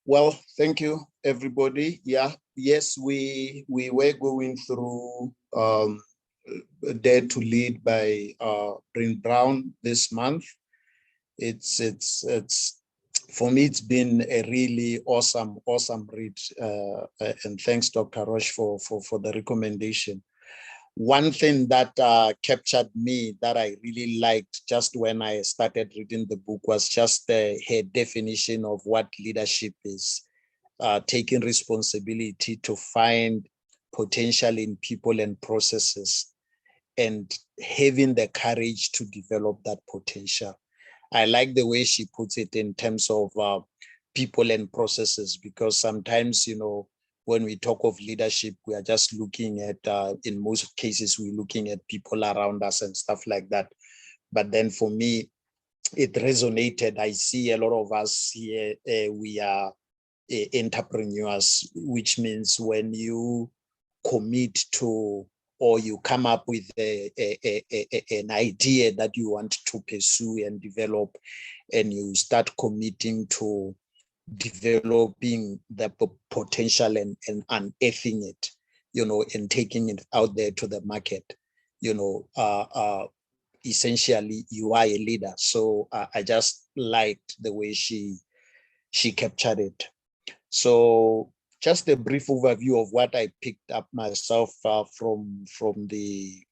Well, thank you, everybody. Yeah, yes, we were going through Dare to Lead by Brené Brown this month. It's for me, it's been a really awesome read. And thanks, Dr. Roche, for the recommendation. One thing that captured me that I really liked just when I started reading the book was just her definition of what leadership is. Taking responsibility to find potential in people and processes and having the courage to develop that potential. I like the way she puts it in terms of people and processes, because sometimes, when we talk of leadership, we are just looking at, in most cases, we're looking at people around us and stuff like that. But then for me, it resonated. I see a lot of us here, we are entrepreneurs, which means when you commit to, or you come up with an idea that you want to pursue and develop, and you start committing to developing the potential and unearthing it, and taking it out there to the market, essentially you are a leader. So I just liked the way she captured it. So just a brief overview of what I picked up myself from the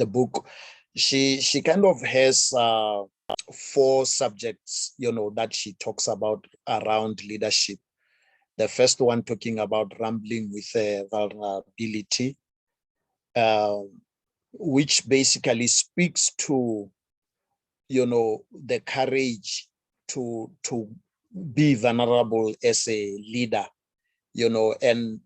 book. She kind of has 4 subjects, that she talks about around leadership. The first one talking about rambling with vulnerability, which basically speaks to, the courage to be vulnerable as a leader, and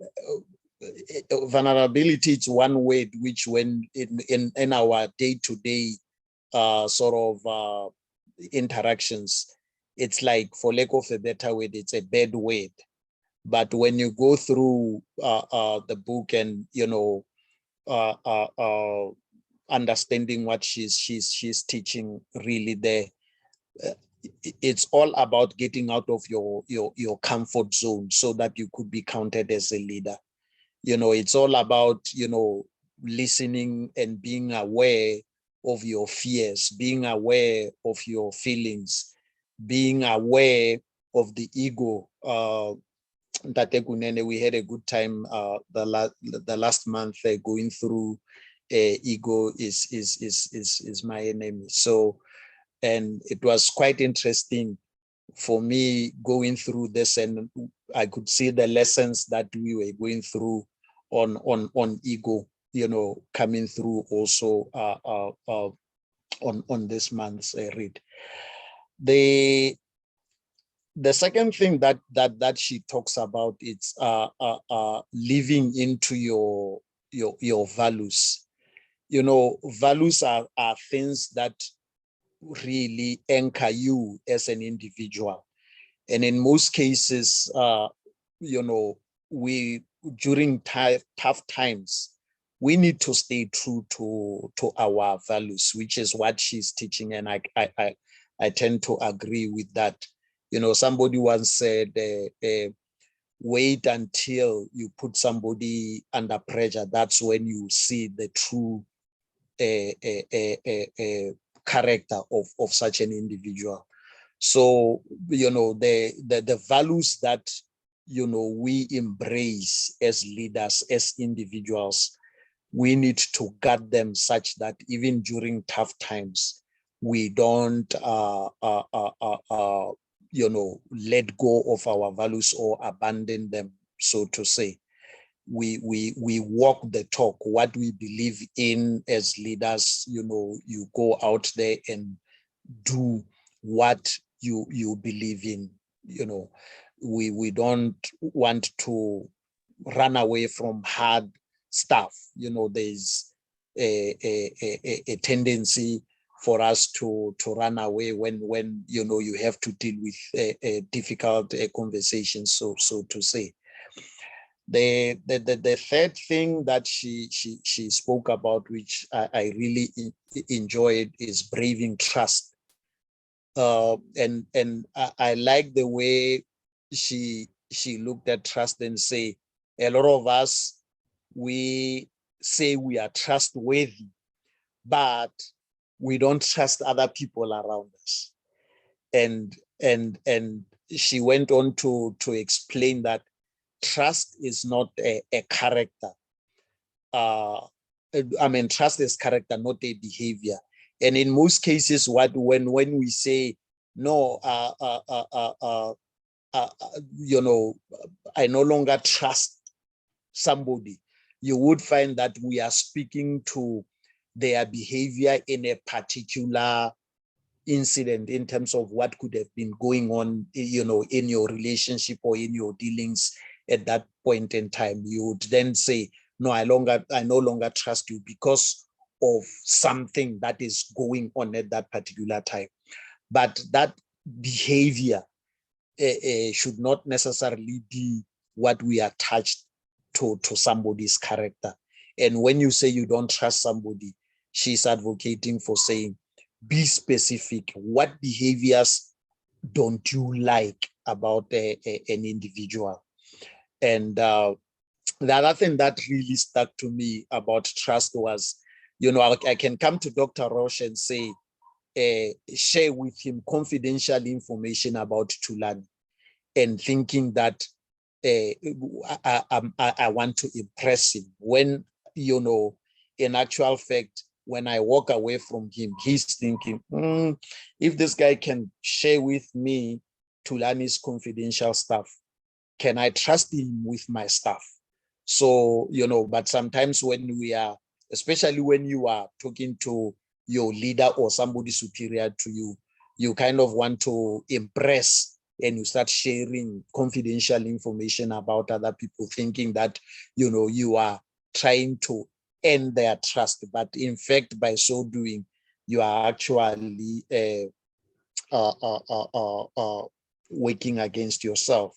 vulnerability is one word which, when in our day-to-day sort of interactions, it's like, for lack of a better word, it's a bad word. But when you go through the book and understanding what she's teaching, really there, it's all about getting out of your comfort zone so that you could be counted as a leader. It's all about, listening and being aware of your fears, being aware of your feelings, being aware of the ego. We had a good time the last month going through ego is my enemy. So, and it was quite interesting for me going through this, and I could see the lessons that we were going through on ego, coming through also on this month's read. The second thing that she talks about, it's living into your values. Values are things that really anchor you as an individual. And in most cases, we, during tough times, we need to stay true to our values, which is what she's teaching. And I tend to agree with that. Somebody once said, wait until you put somebody under pressure. That's when you see the true character of such an individual. So, the values that, we embrace as leaders, as individuals, we need to guard them such that even during tough times, we don't, let go of our values or abandon them, so to say. We walk the talk, what we believe in as leaders. You go out there and do what you believe in. We don't want to run away from hard stuff. There's a tendency for us to run away when you have to deal with a difficult conversation, so to say. The third thing that she spoke about, which I really enjoyed, is braving trust. And I like the way she looked at trust and say, a lot of us, we say we are trustworthy, but we don't trust other people around us. And she went on to explain that trust is not a character. I mean, trust is character, not a behavior. And in most cases, when we say no, you know, I no longer trust somebody, you would find that we are speaking to their behavior in a particular incident in terms of what could have been going on, you know, in your relationship or in your dealings at that point in time. You would then say, no, I no longer trust you because of something that is going on at that particular time. But that behavior should not necessarily be what we attach to somebody's character. And when you say you don't trust somebody, she's advocating for saying, be specific. What behaviors don't you like about an individual? And the other thing that really stuck to me about trust was, you know, I can come to Dr. Roche and say, share with him confidential information about Tulani, and thinking that I want to impress him, when, you know, in actual fact, when I walk away from him, he's thinking, if this guy can share with me Tulani's confidential stuff, can I trust him with my stuff? So, you know, but sometimes when we are, especially when you are talking to your leader or somebody superior to you, you kind of want to impress, and you start sharing confidential information about other people, thinking that, you know, you are trying to earn their trust. But in fact, by so doing, you are actually working against yourself.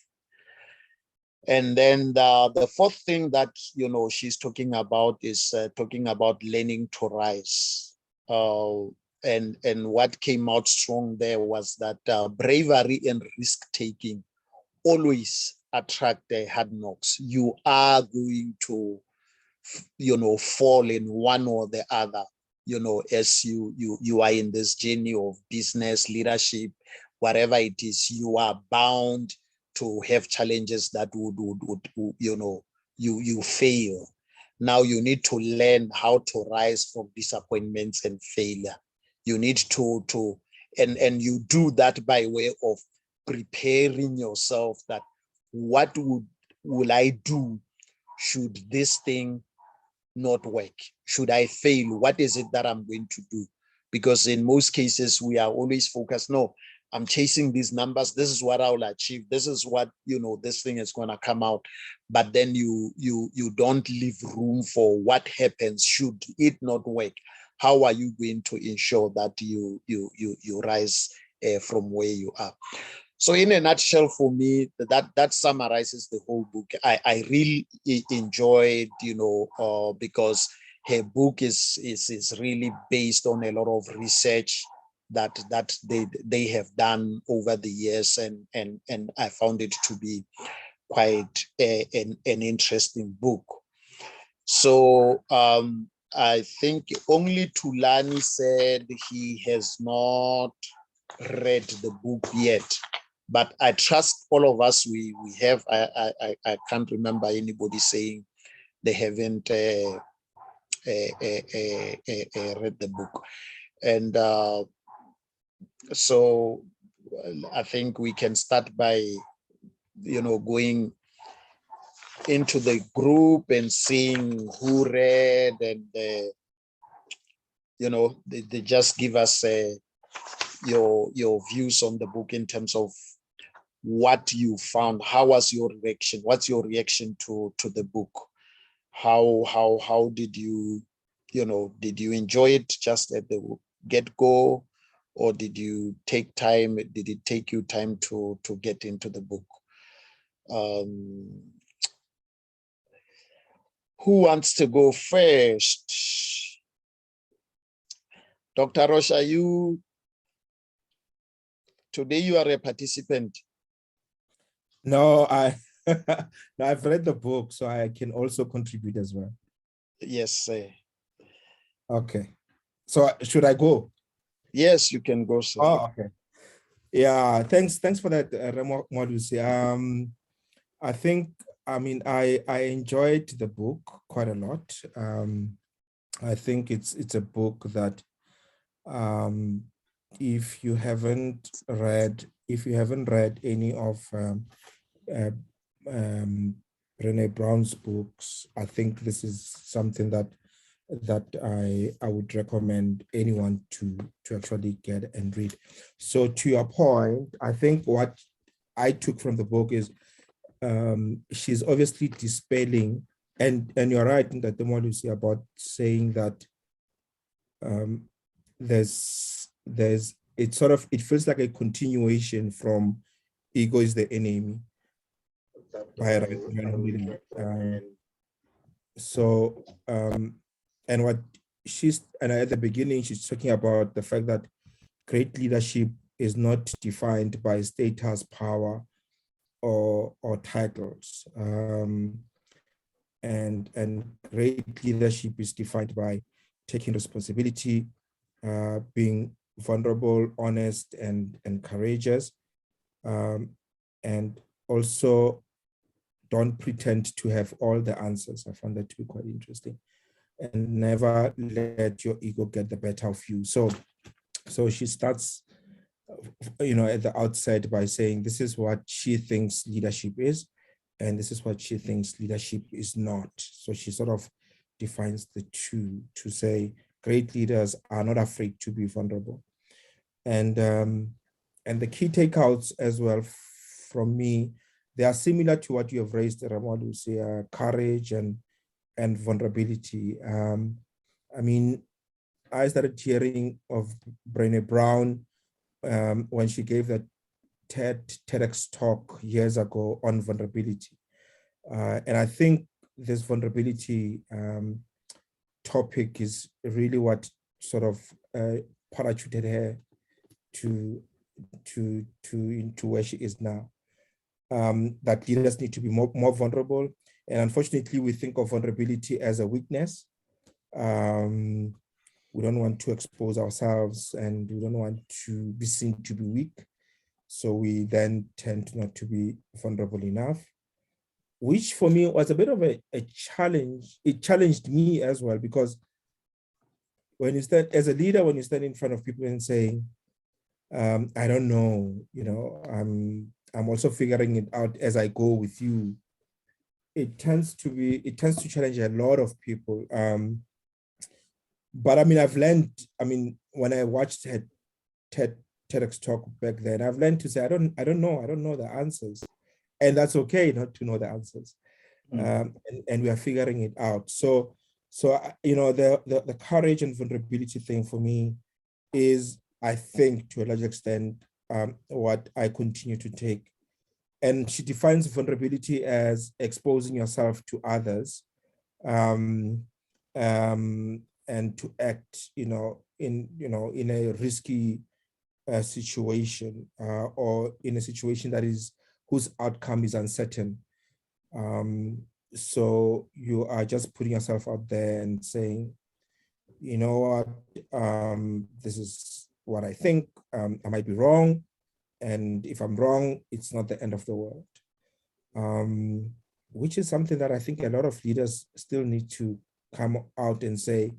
And then the fourth thing that, you know, she's talking about is talking about learning to rise. And what came out strong there was that bravery and risk taking always attract hard knocks. You are going to, you know, fall in one or the other, you know, as you are in this journey of business, leadership, whatever it is. You are bound to have challenges that would you know, you fail. Now you need to learn how to rise from disappointments and failure. You need to and you do that by way of preparing yourself, that what will I do should this thing not work? Should I fail? What is it that I'm going to do? Because in most cases, we are always focused, no, I'm chasing these numbers. This is what I'll achieve. This is what, you know, this thing is going to come out. But then you don't leave room for what happens should it not work. How are you going to ensure that you rise from where you are? So in a nutshell, for me, that summarizes the whole book. I really enjoyed, you know, because her book is really based on a lot of research that they have done over the years, and I found it to be quite an interesting book. So I think only Tulani said he has not read the book yet, but I trust all of us we have. I can't remember anybody saying they haven't read the book. And so I think we can start by, you know, going into the group and seeing who read, and you know, they just give us your views on the book in terms of what you found. How was your reaction? What's your reaction to the book? How did you, you know, did you enjoy it just at the get-go, or did you take time? Did it take you time to get into the book? Who wants to go first? Dr. Roche, are you Today you are a participant. No, no, I've read the book, so I can also contribute as well. Yes, sir. Okay. So should I go? Yes, you can go, sir. Oh, okay. Yeah, thanks for that, Malusi. I think, I mean, I enjoyed the book quite a lot. I think it's a book that if you haven't read any of uh, Brené Brown's books, I think this is something that I would recommend anyone to actually get and read. So to your point, I think what I took from the book is she's obviously dispelling, and you're right in that the model you say about saying that there's it feels like a continuation from Ego is the Enemy by so and what and at the beginning she's talking about the fact that great leadership is not defined by status, power, or titles, and great leadership is defined by taking responsibility, being vulnerable, honest, and courageous, and also don't pretend to have all the answers. I found that to be quite interesting. And never let your ego get the better of you. So she starts, at the outset by saying this is what she thinks leadership is, and this is what she thinks leadership is not. So she sort of defines the two to say great leaders are not afraid to be vulnerable. And the key takeouts as well from me, they are similar to what you have raised, Ramadu, say courage and vulnerability. I mean, I started hearing of Brené Brown when she gave that TEDx talk years ago on vulnerability. And I think this vulnerability topic is really what sort of parachuted her into where she is now. That leaders need to be more vulnerable. And unfortunately, we think of vulnerability as a weakness. We don't want to expose ourselves and we don't want to be seen to be weak. So we then tend not to be vulnerable enough, which for me was a bit of a challenge. It challenged me as well, because when you stand as a leader, when you stand in front of people and saying, I don't know, I'm also figuring it out as I go with you. It tends to challenge a lot of people. But I mean, I've learned, when I watched her TEDx talk back then, I've learned to say, I don't know the answers. And that's okay not to know the answers. And we are figuring it out. So the courage and vulnerability thing for me is, I think, to a large extent, what I continue to take. And she defines vulnerability as exposing yourself to others, and to act, in a risky situation, or in a situation whose outcome is uncertain. So you are just putting yourself out there and saying, you know what, this is what I think. I might be wrong. And if I'm wrong, it's not the end of the world. Which is something that I think a lot of leaders still need to come out and say,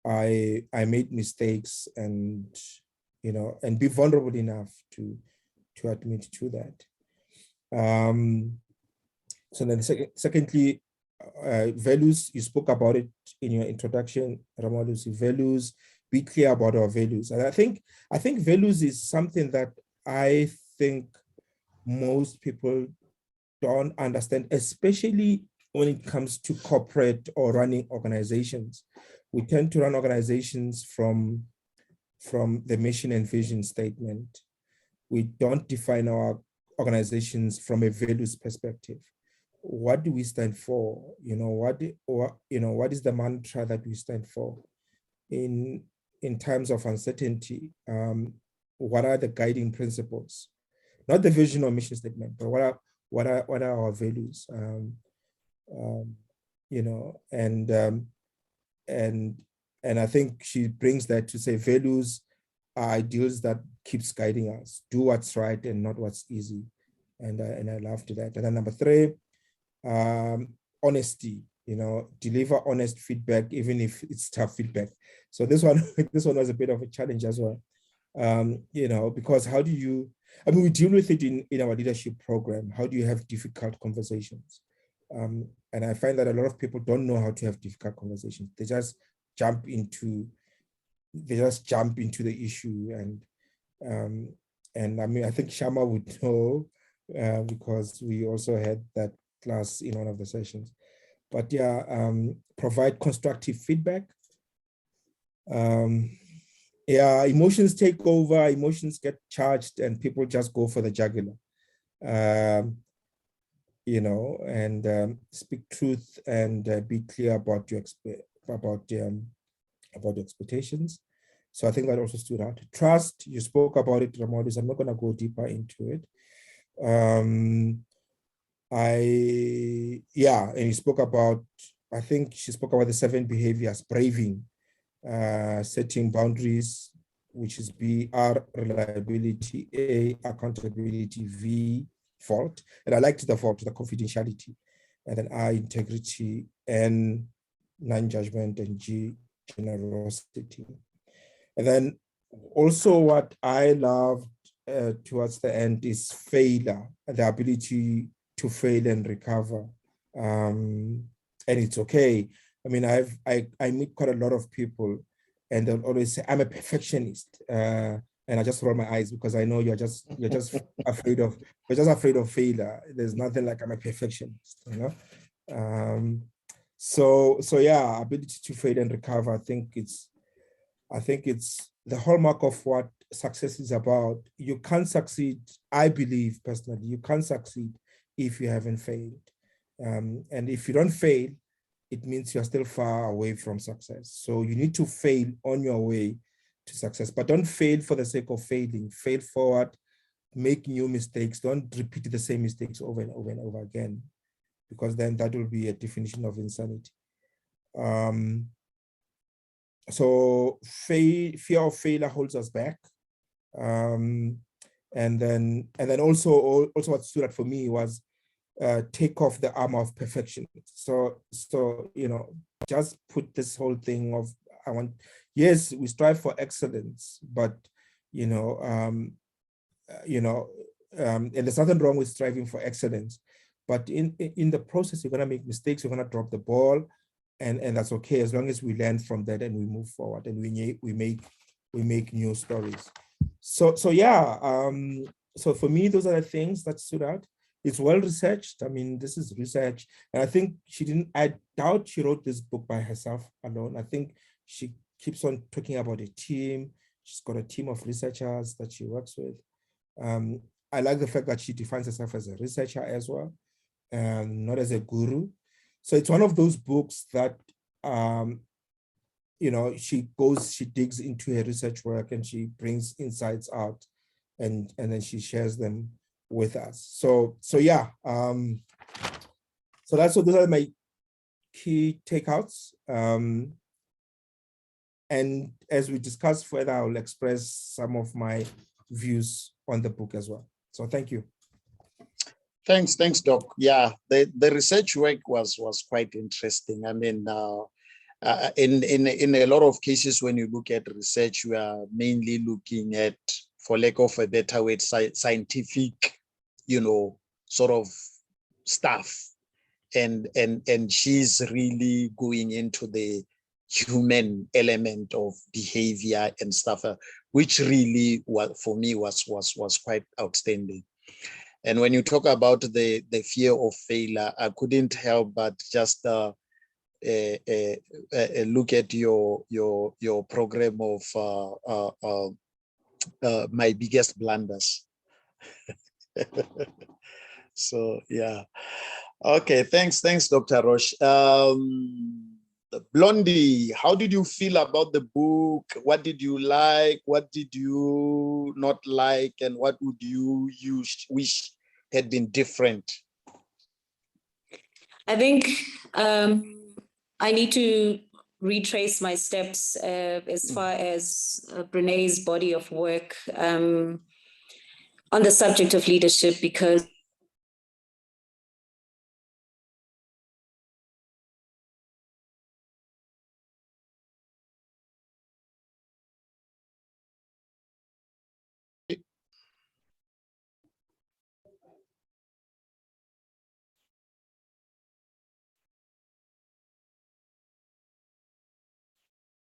I made mistakes, and and be vulnerable enough to admit to that. So then secondly, values, you spoke about it in your introduction, Ramalusi. Values, be clear about our values. And I think values is something that I think most people don't understand, especially when it comes to corporate or running organizations. We tend to run organizations from the mission and vision statement. We don't define our organizations from a values perspective. What do we stand for? What is the mantra that we stand for in times of uncertainty? what are the guiding principles, not the vision or mission statement, but what are our values, you know, and I think she brings that to say values are ideals that keeps guiding us. Do what's right and not what's easy. And I loved that. And then number 3, honesty, you know, deliver honest feedback, even if it's tough feedback. So this one was a bit of a challenge as well. You know, because how do you, I mean, we deal with it in our leadership program. How do you have difficult conversations? And I find that a lot of people don't know how to have difficult conversations. They just jump into the issue. And I mean, I think Shama would know because we also had that class in one of the sessions. But yeah, provide constructive feedback. Yeah, emotions take over, emotions get charged, and people just go for the jugular. You know, and speak truth and be clear about your expectations. So I think that also stood out. Trust, you spoke about it, Ramodis. I'm not going to go deeper into it. And you spoke about, I think she spoke about the 7 behaviors: braving, setting boundaries, which is B, R, reliability, A, accountability, V, fault. And I liked the fault, the confidentiality. And then I, integrity, N, non-judgment, and G, generosity. And then also what I loved towards the end is failure, the ability to fail and recover. And it's okay. I mean, I meet quite a lot of people and they'll always say, I'm a perfectionist. And I just roll my eyes because I know you're just afraid of failure. There's nothing like I'm a perfectionist, you know? So yeah, ability to fail and recover. I think it's the hallmark of what success is about. You can't succeed, I believe personally, you can't succeed if you haven't failed. And if you don't fail, it means you're still far away from success. So you need to fail on your way to success, but don't fail for the sake of failing. Fail forward, make new mistakes. Don't repeat the same mistakes over and over and over again, because then that will be a definition of insanity. So fear of failure holds us back. And then also what stood out for me was take off the armor of perfection. So you know, just put this whole thing of yes, we strive for excellence, but you know, and there's nothing wrong with striving for excellence, but in the process, you're gonna make mistakes, you're gonna drop the ball, and that's okay, as long as we learn from that and we move forward and we make new stories. So yeah, so for me, those are the things that stood out. It's well researched. I mean, this is research, and I think I doubt she wrote this book by herself alone. I think she keeps on talking about a team. She's got a team of researchers that she works with. I like the fact that she defines herself as a researcher as well, not as a guru. So it's one of those books that, you know, she digs into her research work and she brings insights out, and then she shares them with us. So yeah, so those are my key takeouts. And as we discuss further, I will express some of my views on the book as well. So thank you. Thanks, Doc. Yeah, the research work was quite interesting. I mean, in a lot of cases, when you look at research, we are mainly looking at, for lack of a better word, scientific, you know, sort of stuff, and she's really going into the human element of behavior and stuff, which really, for me, was quite outstanding. And when you talk about the fear of failure, I couldn't help but just look at your program of my biggest blunders. So yeah, okay. Thanks, Dr. Roche. Blondie, how did you feel about the book? What did you like? What did you not like? And what would you wish had been different? I think I need to retrace my steps as far as Brené's body of work on the subject of leadership, because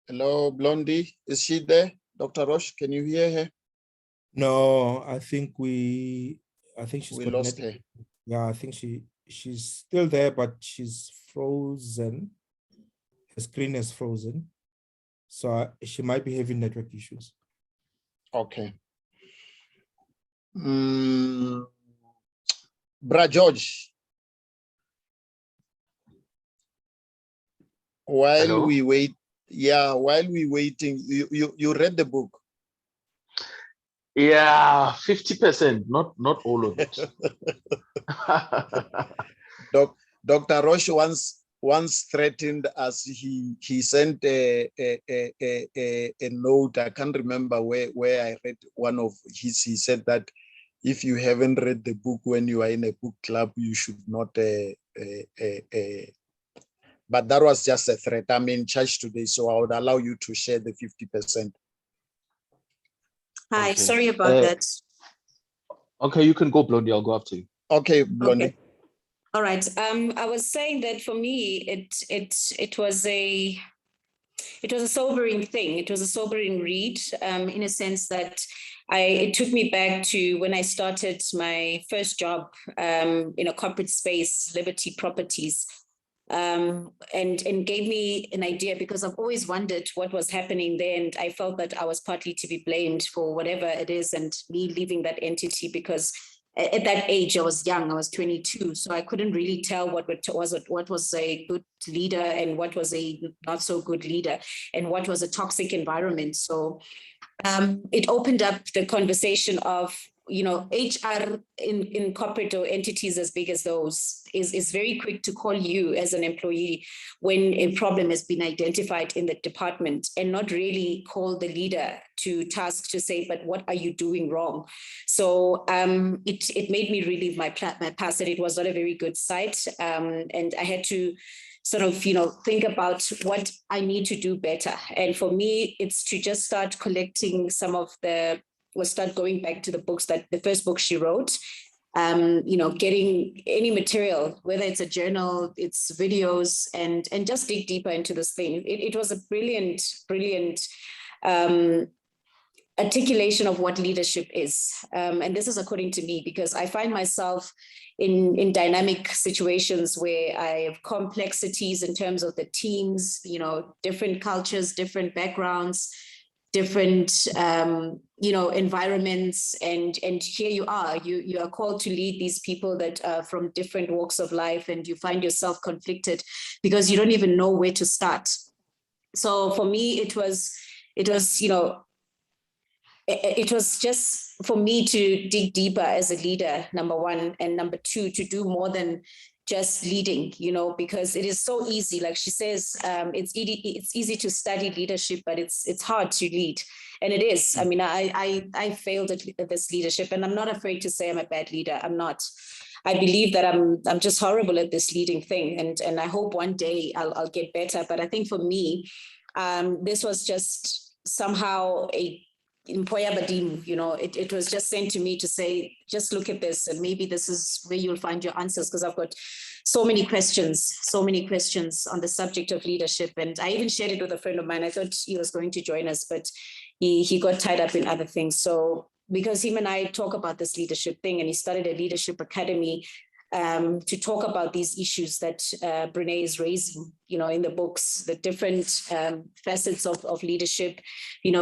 Hello, Blondie, is she there? Dr. Roche, can you hear her? No, I think she's We lost her. Yeah, I think she's still there, but she's frozen. Her screen is frozen. So she might be having network issues. Okay. Bra George, while Hello? we wait, while we waiting, you read the book? Yeah, 50%, not all of it. Dr. Roche once threatened us. He sent a note. I can't remember where I read one of his. He said that if you haven't read the book when you are in a book club, you should not. But that was just a threat. I'm in church today, so I would allow you to share the 50%. Hi, Okay. sorry about that. Okay, you can go, Blondie. I'll go after you. Okay, Blondie. Okay. All right. I was saying that for me, it was a sobering thing. It was a sobering read, in a sense that it took me back to when I started my first job in a corporate space, Liberty Properties. And gave me an idea, because I've always wondered what was happening there, and I felt that I was partly to be blamed for whatever it is, and me leaving that entity, because at that age I was young, I was 22, so I couldn't really tell what was a good leader and what was a not so good leader, and what was a toxic environment. So it opened up the conversation of, HR in corporate or entities as big as those is very quick to call you as an employee when a problem has been identified in the department, and not really call the leader to task to say, but what are you doing wrong? So it made me relive my past, and it was not a very good sight. And I had to sort of, think about what I need to do better. And for me, it's to just start collecting start going back to the books, that the first book she wrote, getting any material, whether it's a journal, it's videos, and just dig deeper into this thing. It was a brilliant articulation of what leadership is. And this is according to me, because I find myself in dynamic situations where I have complexities in terms of the teams, different cultures, different backgrounds, different environments, and here you are called to lead these people that are from different walks of life, and you find yourself conflicted because you don't even know where to start. So for me, it was just for me to dig deeper as a leader, number one, and number two, to do more than just leading, because it is so easy. Like she says, it's easy to study leadership, but it's hard to lead. And it is. I mean, I failed at this leadership, and I'm not afraid to say I'm a bad leader. I'm not. I believe that I'm just horrible at this leading thing, and I hope one day I'll get better. But I think for me, this was just somehow it was just sent to me to say, just look at this, and maybe this is where you'll find your answers, because I've got so many questions on the subject of leadership. And I even shared it with a friend of mine. I thought he was going to join us, but he got tied up in other things. So because him and I talk about this leadership thing, and he started a leadership academy, to talk about these issues that Brené is raising, in the books, the different facets of leadership,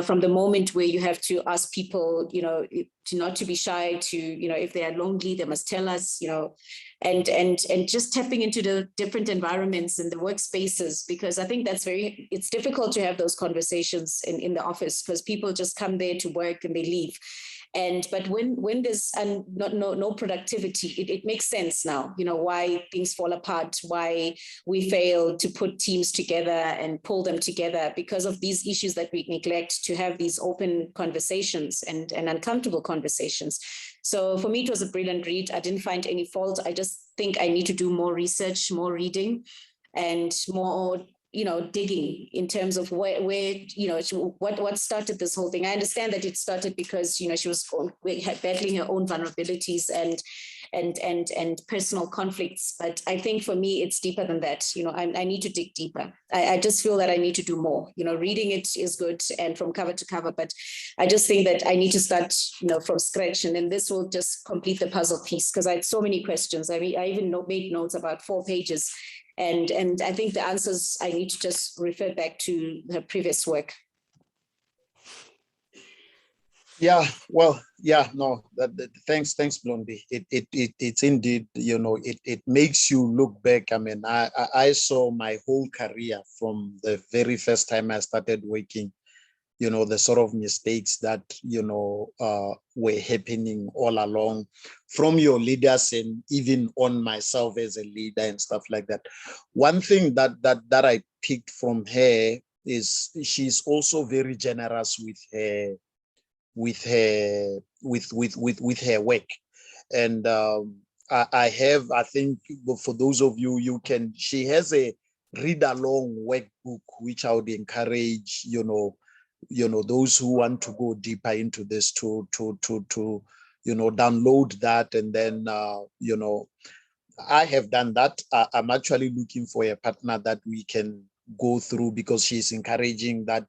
from the moment where you have to ask people, to not to be shy, to, if they are lonely, they must tell us, and just tapping into the different environments and the workspaces, because I think it's difficult to have those conversations in the office, because people just come there to work and they leave. But when there's no productivity, it makes sense now, why things fall apart, why we fail to put teams together and pull them together, because of these issues that we neglect to have these open conversations and uncomfortable conversations. So for me, it was a brilliant read. I didn't find any fault. I just think I need to do more research, more reading, and more digging in terms of where what started this whole thing. I understand that it started because she was battling her own vulnerabilities and personal conflicts, but I think for me it's deeper than that. I need to dig deeper. I just feel that I need to do more. Reading it is good and from cover to cover, but I just think that I need to start from scratch, and then this will just complete the puzzle piece, because I had so many questions. I even made notes about 4 pages. And I think the answers, I need to just refer back to her previous work. Yeah, well, yeah, no, thanks, Blondie. It's indeed, it makes you look back. I mean, I saw my whole career from the very first time I started working, the sort of mistakes that, were happening all along from your leaders and even on myself as a leader and stuff like that. One thing that I picked from her is she's also very generous with her work. And I think for those of you, she has a read along workbook, which I would encourage, those who want to go deeper into this to download that. And then I have done that. I'm actually looking for a partner that we can go through, because she's encouraging that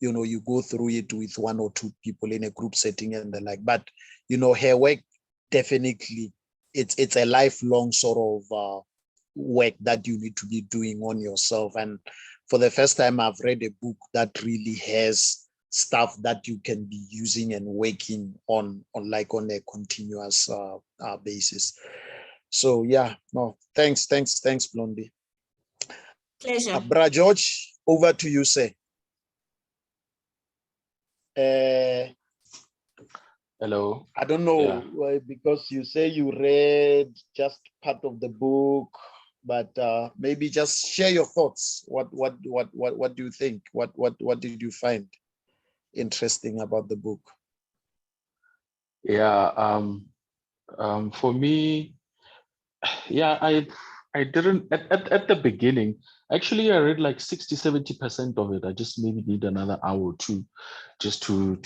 you go through it with 1 or 2 people in a group setting and the like. But her work, definitely it's a lifelong sort of work that you need to be doing on yourself. And for the first time, I've read a book that really has stuff that you can be using and working on a continuous basis. So yeah, no, thanks, Blondie. Pleasure. Bra George, over to you, sir. Hello. I don't know, because you say you read just part of the book, but maybe just share your thoughts. What do you think? What did you find interesting about the book? Yeah. For me, yeah, I didn't at the beginning. Actually, I read like 60-70% of it. I just maybe need another hour or 2 just to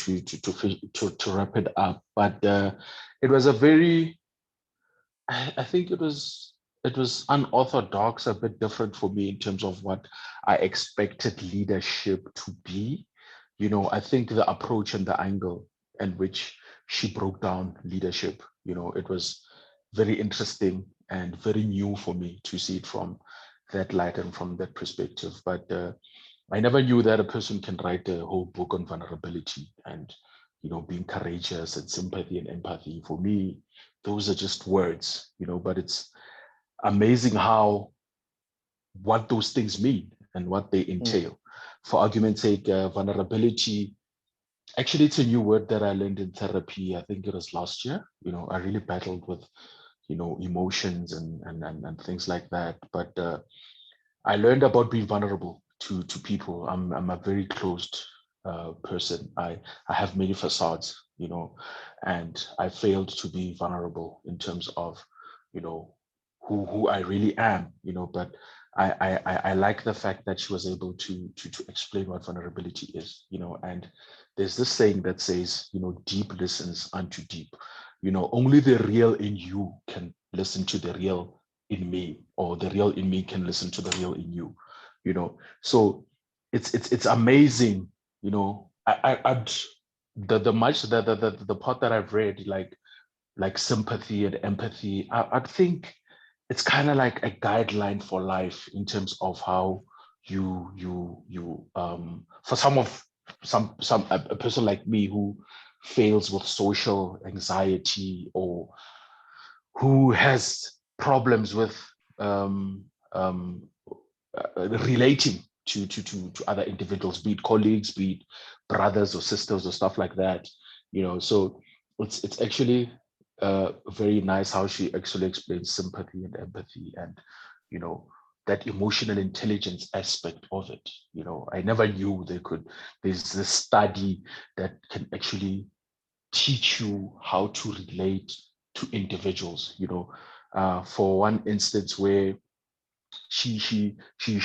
wrap it up. But it was a very, I think it was unorthodox, a bit different for me in terms of what I expected leadership to be. I think the approach and the angle in which she broke down leadership, it was very interesting and very new for me to see it from that light and from that perspective. But I never knew that a person can write a whole book on vulnerability and, being courageous and sympathy and empathy. For me, those are just words, but it's amazing what those things mean and what they entail. For argument's sake, vulnerability, actually, it's a new word that I learned in therapy. I think it was last year. I really battled with, emotions and things like that. But I learned about being vulnerable to people. I'm a very closed person. I have many facades, and I failed to be vulnerable in terms of, who I really am, but I like the fact that she was able to explain what vulnerability is, and there's this saying that says, deep listens unto deep. Only the real in you can listen to the real in me, or the real in me can listen to the real in you. So it's amazing. I'd the part that I've read, like sympathy and empathy, I'd think it's kind of like a guideline for life in terms of how for a person like me who fails with social anxiety, or who has problems with relating to other individuals, be it colleagues, be it brothers or sisters or stuff like that, so it's actually very nice how she actually explains sympathy and empathy, and that emotional intelligence aspect of it. I never knew there's this study that can actually teach you how to relate to individuals. For one instance, where she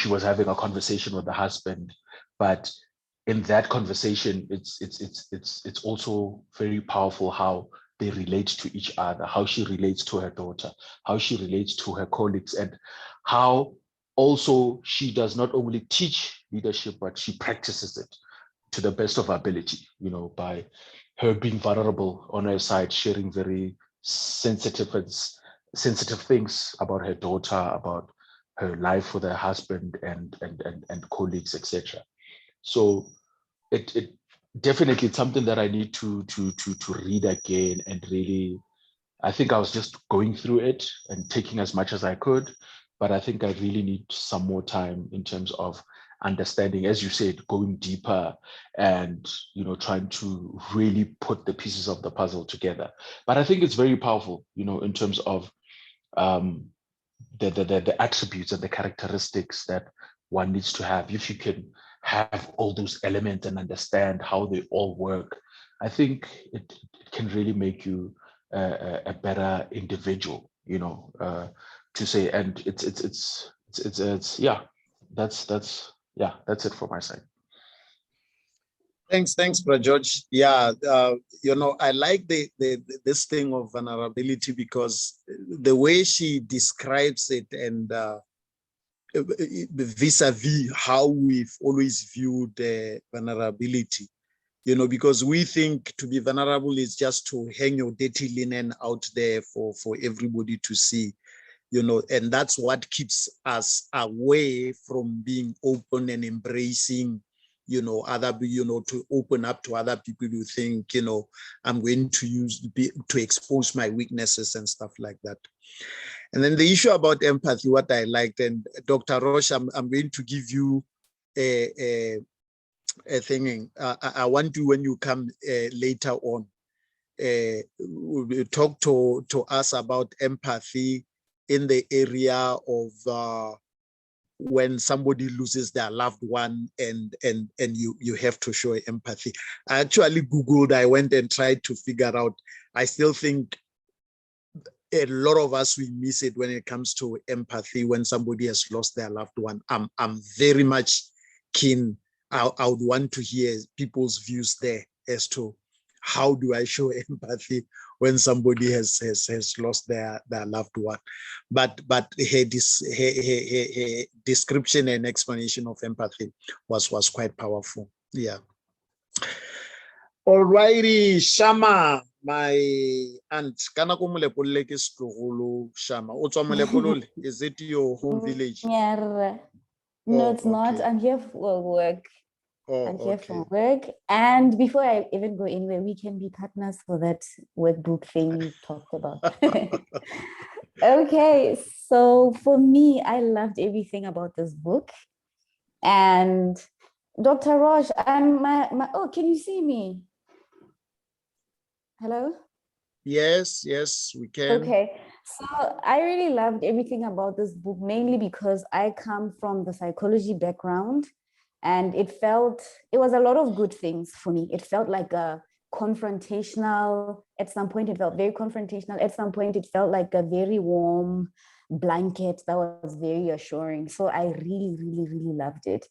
was having a conversation with the husband, but in that conversation, it's also very powerful how they relate to each other, how she relates to her daughter, how she relates to her colleagues, and how also she does not only teach leadership, but she practices it to the best of her ability, by her being vulnerable on her side, sharing very sensitive things about her daughter, about her life with her husband and colleagues, etc. So it definitely, it's something that I need to read again, and really, I think I was just going through it and taking as much as I could, but I think I really need some more time in terms of understanding, as you said, going deeper and trying to really put the pieces of the puzzle together. But I think it's very powerful, in terms of the attributes and the characteristics that one needs to have. If you can have all those elements and understand how they all work, I think it can really make you a better individual, to say. And it's yeah, that's it for my side. Thanks, Bro George. Yeah, I like this thing of vulnerability, because the way she describes it, and vis-a-vis how we've always viewed vulnerability, because we think to be vulnerable is just to hang your dirty linen out there for everybody to see, and that's what keeps us away from being open and embracing other, to open up to other people who think, I'm going to expose my weaknesses and stuff like that. And then the issue about empathy, what I liked, and Dr. Roche, I'm going to give you a thing. I want you, when you come later on, talk to us about empathy in the area of when somebody loses their loved one, and you have to show empathy. I actually Googled, I went and tried to figure out. I still think a lot of us, we miss it when it comes to empathy when somebody has lost their loved one. I'm very much keen. I would want to hear people's views there as to how do I show empathy when somebody has lost their loved one. But her description and explanation of empathy was quite powerful. Yeah. All righty, Shama, my aunt. Kana ko Molepolole ke Setlogolo, Shama. O tswa Molepolole? Is it your home village? Yeah. No, it's not. I'm here for work. I'm here for work. And before I even go anywhere, we can be partners for that workbook thing you talked about. Okay, so for me, I loved everything about this book. And Dr. Roche, oh, can you see me? Hello? Yes, we can. Okay, so I really loved everything about this book, mainly because I come from the psychology background, and it was a lot of good things for me. It felt like a confrontational, at some point it felt very confrontational, at some point it felt like a very warm blanket that was very assuring. So I really, really, really loved it.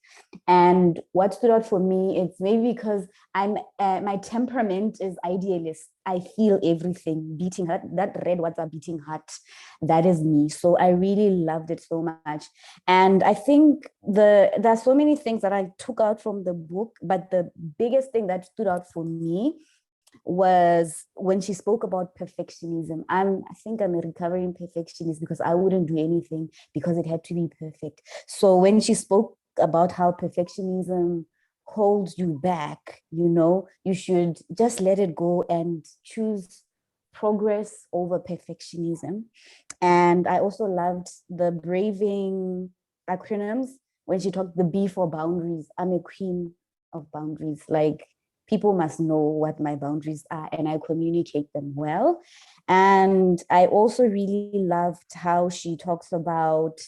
And what stood out for me, it's maybe because my temperament is idealist. I feel everything, beating heart, that red what's a beating heart, that is me. So I really loved it so much. And I think there are so many things that I took out from the book, but the biggest thing that stood out for me was when she spoke about perfectionism. I think I'm a recovering perfectionist because I wouldn't do anything because it had to be perfect. So when she spoke about how perfectionism holds you back, you should just let it go and choose progress over perfectionism. And I also loved the braving acronyms when she talked the B for boundaries. I'm a queen of boundaries. Like, people must know what my boundaries are and I communicate them well. And I also really loved how she talks about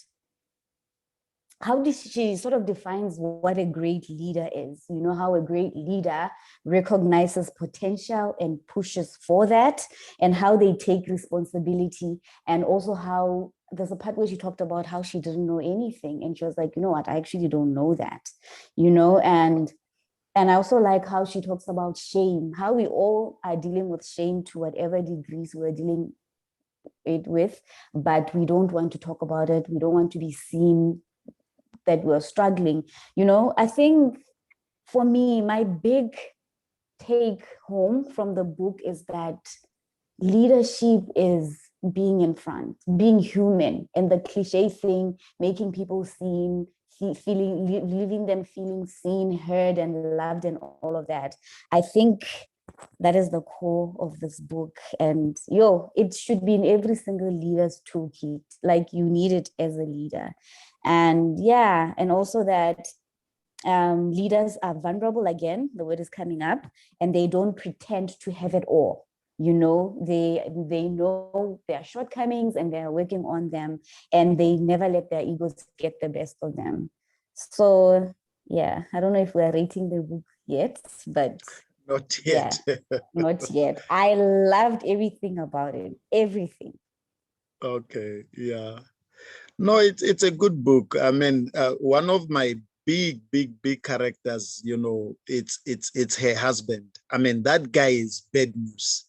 how she sort of defines what a great leader is. How a great leader recognizes potential and pushes for that, and how they take responsibility. And also how there's a part where she talked about how she didn't know anything. And she was like, you know what, I actually don't know that, and I also like how she talks about shame, how we all are dealing with shame to whatever degrees we're dealing it with, but we don't want to talk about it. We don't want to be seen that we're struggling. I think for me, my big take home from the book is that leadership is being in front, being human, and the cliche thing, making people seen, leaving them feeling seen, heard, and loved, and all of that. I think that is the core of this book. And it should be in every single leader's toolkit. Like, you need it as a leader. And and also that leaders are vulnerable. Again, the word is coming up, and they don't pretend to have it all. They know their shortcomings and they're working on them, and they never let their egos get the best of them. So I don't know if we're rating the book yet, but not yet. Not yet. I loved everything about it. Everything. Okay, yeah. No, it's a good book. I mean, one of my big characters, it's her husband. I mean, that guy is bad news.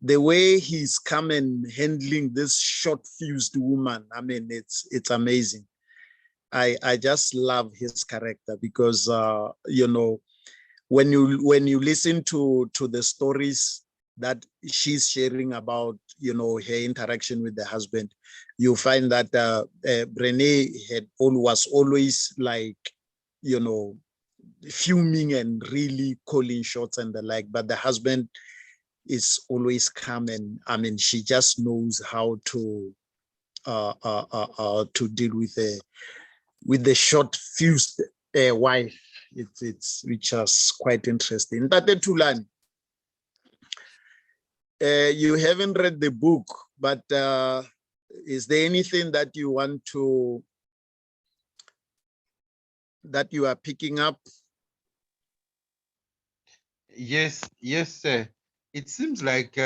The way he's come and handling this short-fused woman, I mean, it's amazing. I just love his character because when you listen to the stories that she's sharing about her interaction with the husband, you find that Brené was always like fuming and really calling shots and the like, but the husband is always calm, and I mean, she just knows how to deal with the short fused wife. It's which is quite interesting. Tate Thulani, you haven't read the book, but is there anything that you want to that you are picking up? Yes, sir. It seems like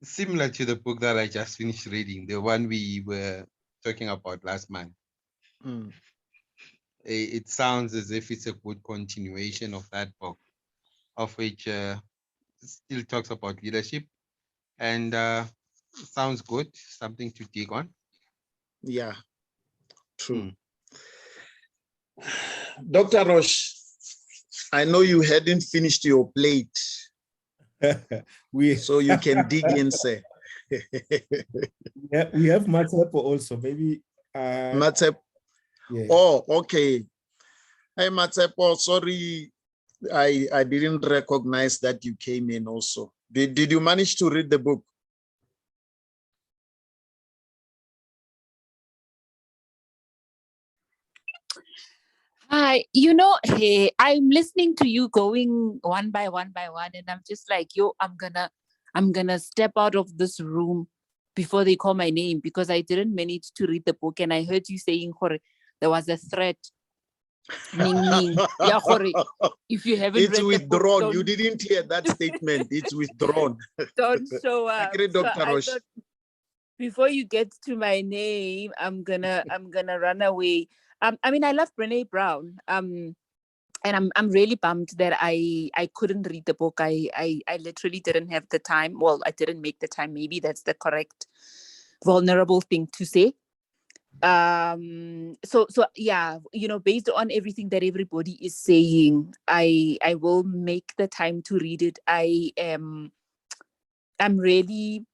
similar to the book that I just finished reading, the one we were talking about last month. Mm. It sounds as if it's a good continuation of that book, of which still talks about leadership, and sounds good, something to dig on. Yeah, true. Dr. Roche, I know you hadn't finished your plate, so you can dig in, sir. Yeah, we have Matsepo also. Maybe Matsepo. Yeah. Oh, okay. Hey, Matsepo, sorry, I didn't recognize that you came in also. Did you manage to read the book? Hi, hey, I'm listening to you going one by one, and I'm just like, I'm gonna step out of this room before they call my name, because I didn't manage to read the book, and I heard you saying there was a threat. Ning. Yeah, if you haven't it's read withdrawn. The book, you didn't hear that statement. It's withdrawn. Don't show up. Agree, Dr. So Roche. I thought, before you get to my name, I'm gonna run away. I mean, I love Brené Brown. And I'm really bummed that I couldn't read the book. I literally didn't have the time. Well, I didn't make the time. Maybe that's the correct vulnerable thing to say. So yeah, you know, based on everything that everybody is saying, I will make the time to read it. I'm really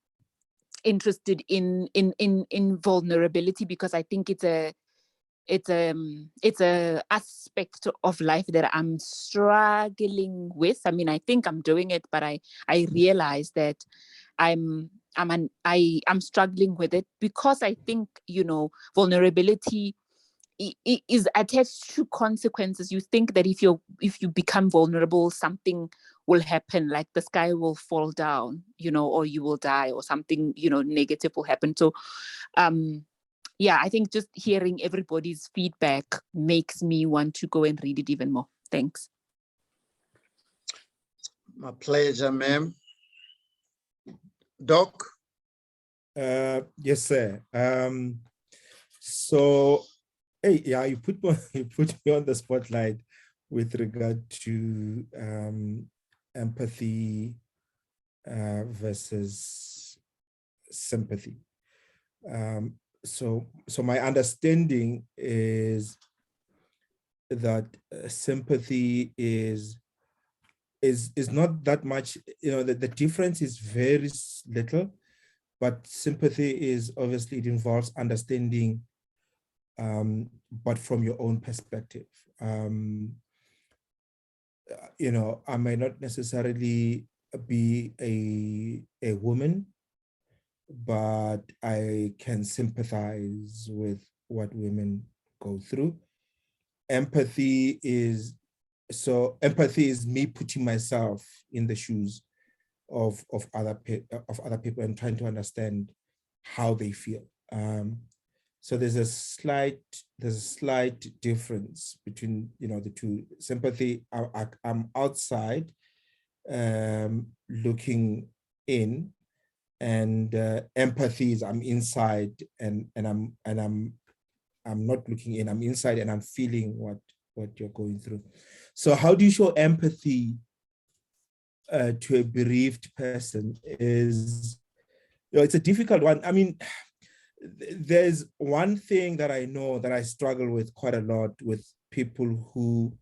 interested in vulnerability, because I think it's a aspect of life that I'm struggling with. I mean, I think I'm doing it, but I realize that I'm struggling with it, because I think, you know, vulnerability is attached to consequences. You think that if you become vulnerable, something will happen, like the sky will fall down, you know, or you will die, or something, you know, negative will happen. So yeah, I think just hearing everybody's feedback makes me want to go and read it even more. Thanks. My pleasure, ma'am. Doc? Yes, sir. So, hey, yeah, you put me on the spotlight with regard to empathy versus sympathy. So my understanding is that sympathy is not that much, you know, the difference is very little, but sympathy is obviously, it involves understanding, but from your own perspective. You know, I may not necessarily be a woman, but I can sympathize with what women go through. Empathy is me putting myself in the shoes of other people and trying to understand how they feel. So there's a slight difference between, you know, the two. Sympathy, I'm outside, looking in, and empathy is I'm inside, and I'm not looking in. I'm inside and I'm feeling what you're going through. So how do you show empathy to a bereaved person? Is, you know, it's a difficult one. I mean, there's one thing that I know that I struggle with quite a lot with people who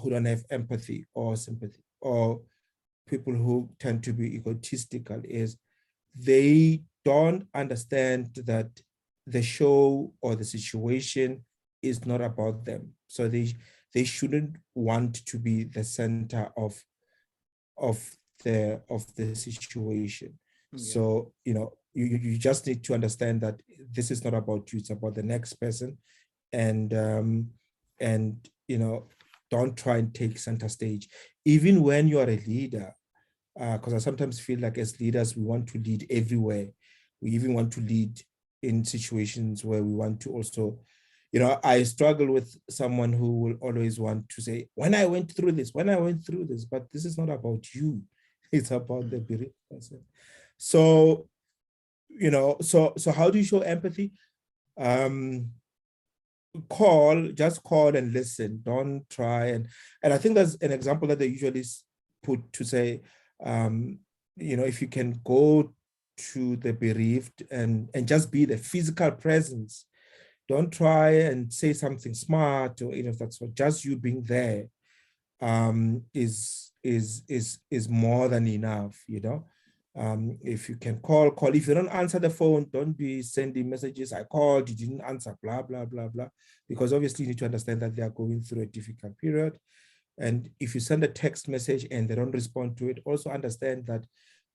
don't have empathy or sympathy, or people who tend to be egotistical, is they don't understand that the show or the situation is not about them. So they shouldn't want to be the center of the situation. Yeah. So, you know, you just need to understand that this is not about you, it's about the next person. And you know, don't try and take center stage, even when you are a leader. Because I sometimes feel like as leaders, we want to lead everywhere. We even want to lead in situations where we want to also, you know, I struggle with someone who will always want to say, when I went through this, but this is not about you. It's about the bereaved person. So, you know, so how do you show empathy? Just call and listen. Don't try. And I think that's an example that they usually put to say, you know, if you can go to the bereaved and just be the physical presence, don't try and say something smart or any of that sort. Just you being there is more than enough, you know. If you can call. If you don't answer the phone, don't be sending messages, I called, you didn't answer, blah, blah, blah, blah, because obviously you need to understand that they are going through a difficult period. And if you send a text message and they don't respond to it, also understand that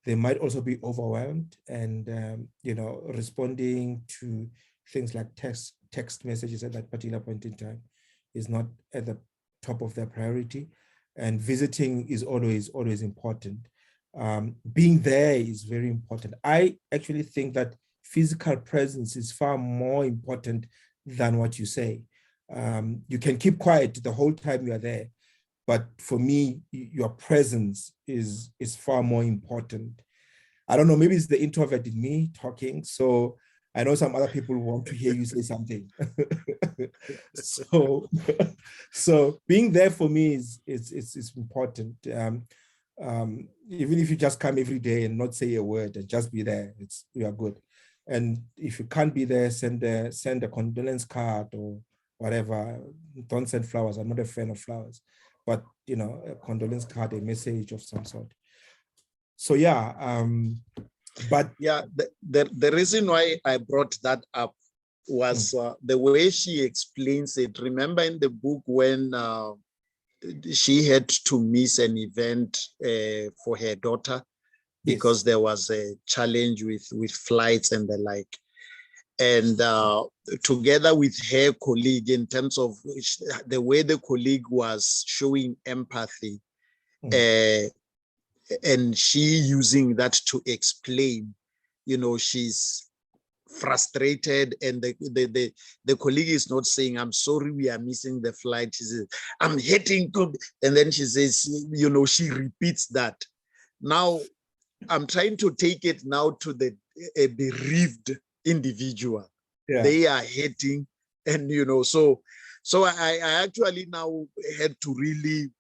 they might also be overwhelmed, and you know, responding to things like text messages at that particular point in time is not at the top of their priority. And visiting is always important. Being there is very important. I actually think that physical presence is far more important than what you say. You can keep quiet the whole time you are there, but for me, your presence is far more important. I don't know, maybe it's the introvert in me talking. So I know some other people want to hear you say something. So being there for me is important. Even if you just come every day and not say a word and just be there, you are good. And if you can't be there, send a condolence card or whatever. Don't send flowers. I'm not a fan of flowers, but you know, a condolence card, a message of some sort. So yeah, but yeah, the reason why I brought that up was the way she explains it. Remember in the book when she had to miss an event for her daughter because there was a challenge with flights and the like. And together with her colleague, in terms of the way the colleague was showing empathy, and she using that to explain, you know, she's frustrated, and the colleague is not saying, I'm sorry, we are missing the flight. She says, I'm heading to, and then she says, you know, she repeats that. Now, I'm trying to take it now to a bereaved individual. Yeah. They are hating, and you know, so I actually now had to really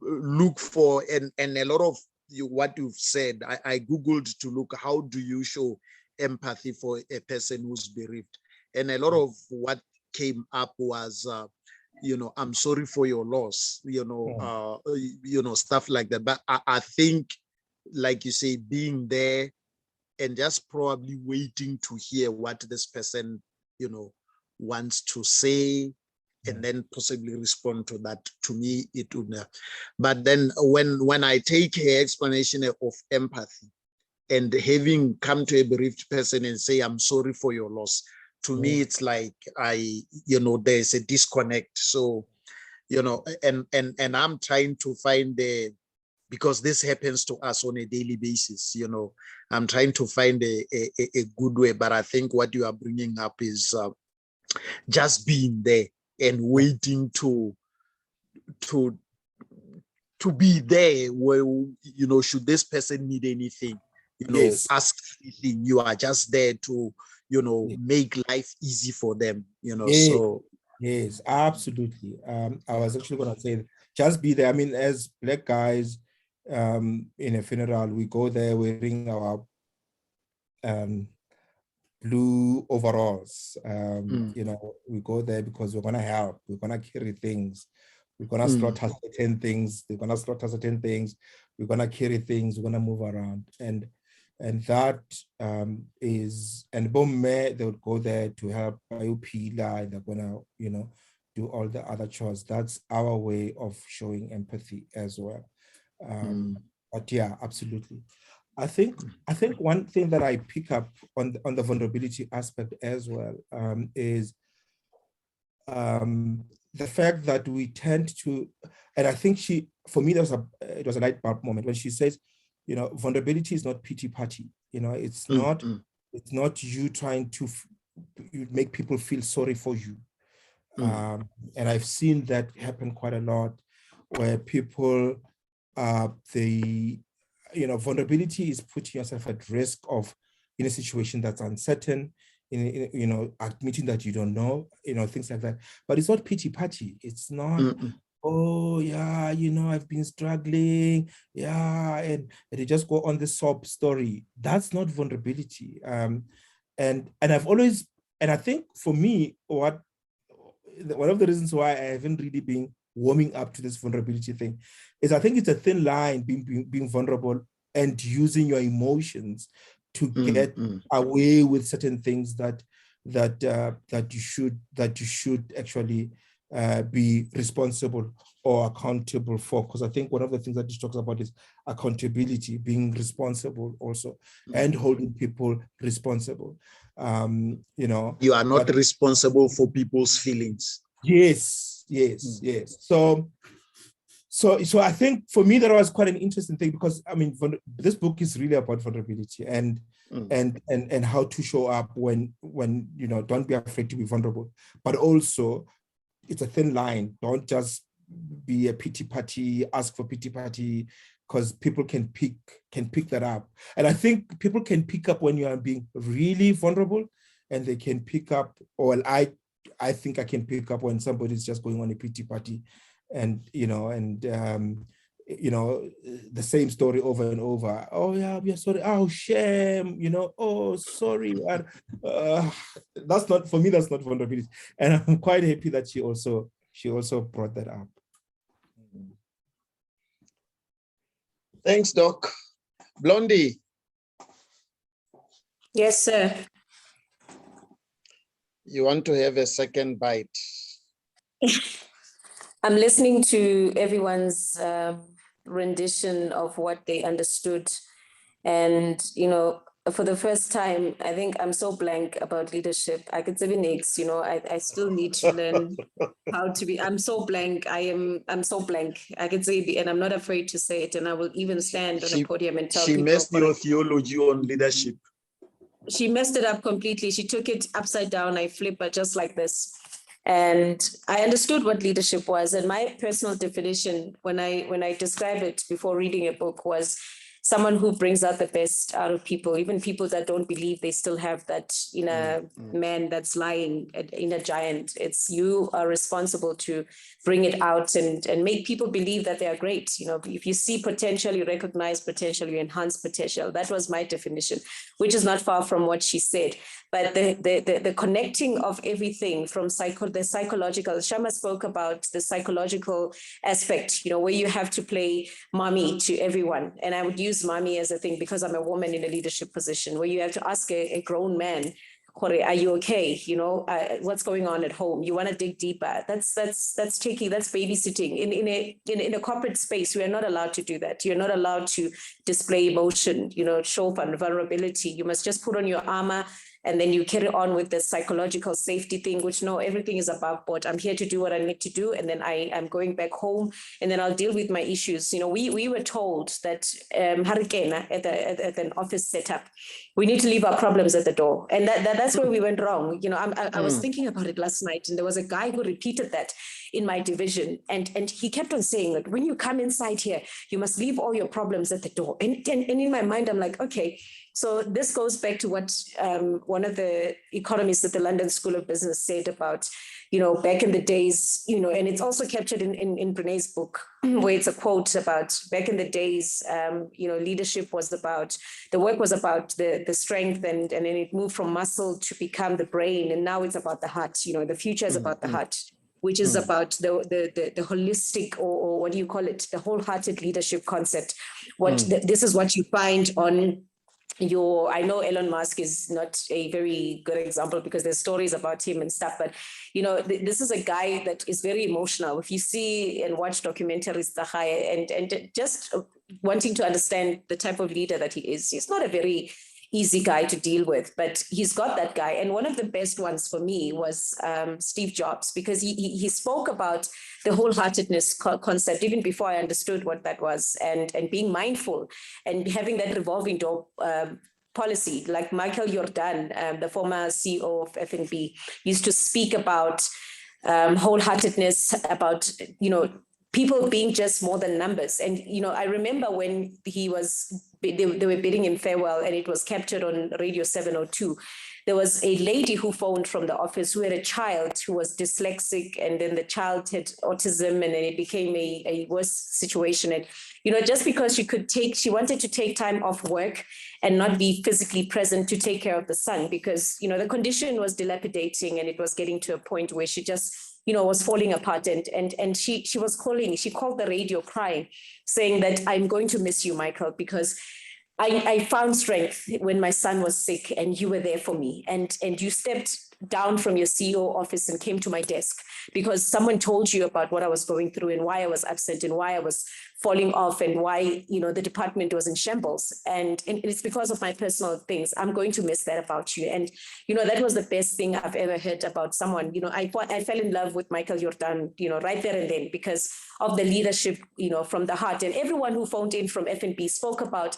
look for, and a lot of what you've said, I Googled to look, how do you show empathy for a person who's bereaved? And a lot of what came up was, you know, I'm sorry for your loss, you know, stuff like that. But I think, like you say, being there and just probably waiting to hear what this person, you know, wants to say, and then possibly respond to that. To me, it would. But then when I take her explanation of empathy and having come to a bereaved person and say, I'm sorry for your loss, to me, it's like you know, there's a disconnect. So, you know, and I'm trying to find because this happens to us on a daily basis, you know, I'm trying to find a good way. But I think what you are bringing up is just being there and waiting to be there where, you know, should this person need anything, you know, ask anything, you are just there to, you know, make life easy for them, you know. So yes, absolutely. I was actually going to say, just be there. I mean, as Black guys in a funeral, we go there wearing our blue overalls. You know, we go there because we're going to help. We're going to carry things. We're going to slaughter certain things. They're going to slaughter certain things. We're going to carry things. We're going to move around. And that is, and Bomme, they would go there to help Pila, and they're going to, you know, do all the other chores. That's our way of showing empathy as well. But yeah, absolutely. I think one thing that I pick up on the vulnerability aspect as well is the fact that we tend to, and I think for me, it was a light bulb moment when she says, you know, vulnerability is not pity party. You know, it's not you trying to make people feel sorry for you. And I've seen that happen quite a lot, where people, you know, vulnerability is putting yourself at risk of in a situation that's uncertain, in you know, admitting that you don't know, you know, things like that. But it's not pity party. It's not, oh yeah, you know, I've been struggling, yeah, and they just go on the sob story. That's not vulnerability. And I've always, and I think for me, one of the reasons why I haven't really been warming up to this vulnerability thing is I think it's a thin line being vulnerable and using your emotions to get away with certain things that you should actually be responsible or accountable for. Because I think one of the things that she talks about is accountability, being responsible also, and holding people responsible. You know, you are not responsible for people's feelings. Yes. So I think for me that was quite an interesting thing, because I mean, this book is really about vulnerability and how to show up when you know, don't be afraid to be vulnerable, but also it's a thin line. Don't just be a pity party, ask for pity party, because people can pick that up. And I think people can pick up when you are being really vulnerable, and they can pick up, or I think I can pick up when somebody's just going on a pity party, and you know, and you know, the same story over and over. Oh yeah, we are sorry. Oh, shame, you know, oh, sorry. That's not, for me, that's not vulnerability. And I'm quite happy that she also brought that up. Thanks, Doc. Blondie. Yes, sir. You want to have a second bite? I'm listening to everyone's rendition of what they understood. And, you know, for the first time, I think I'm so blank about leadership. I could say next, you know, I still need to learn how to be. I'm so blank. I'm so blank. I could say, and I'm not afraid to say it. And I will even stand on a podium and tell she people. She messed your theology on leadership. She messed it up completely. She took it upside down. I flip it just like this. And I understood what leadership was. And my personal definition, when I describe it before reading a book, was someone who brings out the best out of people, even people that don't believe they still have that inner man that's lying, inner giant. It's you are responsible to bring it out and make people believe that they are great. You know, if you see potential, you recognize potential, you enhance potential. That was my definition, which is not far from what she said. But the connecting of everything from the psychological, Shama spoke about the psychological aspect, you know, where you have to play mommy to everyone. And I would use mommy as a thing because I'm a woman in a leadership position, where you have to ask a grown man, are you okay? You know, what's going on at home? You want to dig deeper. That's tricky. That's babysitting. In a corporate space, we are not allowed to do that. You're not allowed to display emotion, you know, show vulnerability. You must just put on your armor. And then you carry on with the psychological safety thing, which no, everything is above board. I'm here to do what I need to do. And then I'm going back home and then I'll deal with my issues. You know, we were told that at an office setup, we need to leave our problems at the door. And that's where we went wrong. You know, I was thinking about it last night, and there was a guy who repeated that in my division. And he kept on saying that when you come inside here, you must leave all your problems at the door. And in my mind, I'm like, okay, so this goes back to what one of the economists at the London School of Business said about, you know, back in the days, you know, and it's also captured in Brené's book, where it's a quote about back in the days, you know, leadership was about, the work was about the strength and then it moved from muscle to become the brain. And now it's about the heart, you know, the future is about the heart, which is about the holistic, or what do you call it? The wholehearted leadership concept. This is what you find on I know Elon Musk is not a very good example because there's stories about him and stuff, but you know, this is a guy that is very emotional. If you see and watch documentaries, and just wanting to understand the type of leader that he is, he's not a very easy guy to deal with, but he's got that guy. And one of the best ones for me was Steve Jobs, because he spoke about the wholeheartedness concept even before I understood what that was, and being mindful and having that revolving door policy. Like Michael Jordan, the former CEO of FNB, used to speak about wholeheartedness, about, you know, people being just more than numbers. And, you know, I remember when they were bidding him farewell and it was captured on Radio 702. There was a lady who phoned from the office who had a child who was dyslexic, and then the child had autism, and then it became a worse situation. And, you know, just because she wanted to take time off work and not be physically present to take care of the son, because, you know, the condition was dilapidating and it was getting to a point where she just, you know, was falling apart. And she was calling, she called the radio crying, saying that I'm going to miss you, Michael, because I found strength when my son was sick and you were there for me. And you stepped down from your CEO office and came to my desk because someone told you about what I was going through and why I was absent and why I was falling off and why, you know, the department was in shambles. And it's because of my personal things. I'm going to miss that about you. And, you know, that was the best thing I've ever heard about someone. You know, I fell in love with Michael Jordan, you know, right there and then because of the leadership, you know, from the heart. And everyone who phoned in from FNB spoke about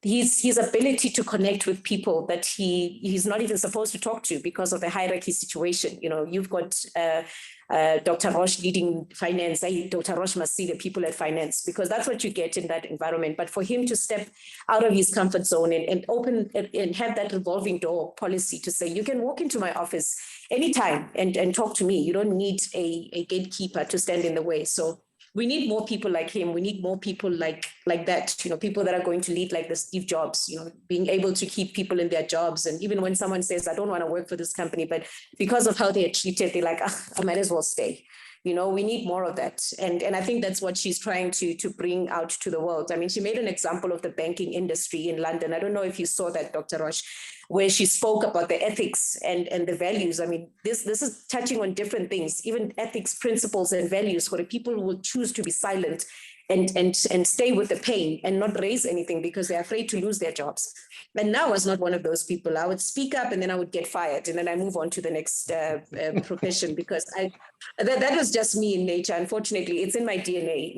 his ability to connect with people that he's not even supposed to talk to because of the hierarchy situation. You know, you've got Dr. Roche leading finance. Dr. Roche must see the people at finance because that's what you get in that environment. But for him to step out of his comfort zone and open and have that revolving door policy to say, you can walk into my office anytime and talk to me. You don't need a gatekeeper to stand in the way. So we need more people like him. We need more people like that, people that are going to lead like the Steve Jobs, being able to keep people in their jobs. And even when someone says, I don't want to work for this company, but because of how they are treated, they're like, I might as well stay. We need more of that. And I think that's what she's trying to bring out to the world. I mean, she made an example of the banking industry in London. I don't know if you saw that, Dr. Roche, where she spoke about the ethics and the values. I mean, this is touching on different things, even ethics, principles, and values, where people will choose to be silent and stay with the pain and not raise anything because they're afraid to lose their jobs. And now I was not one of those people. I would speak up and then I would get fired, and then I move on to the next profession, because that was just me in nature. Unfortunately, it's in my DNA.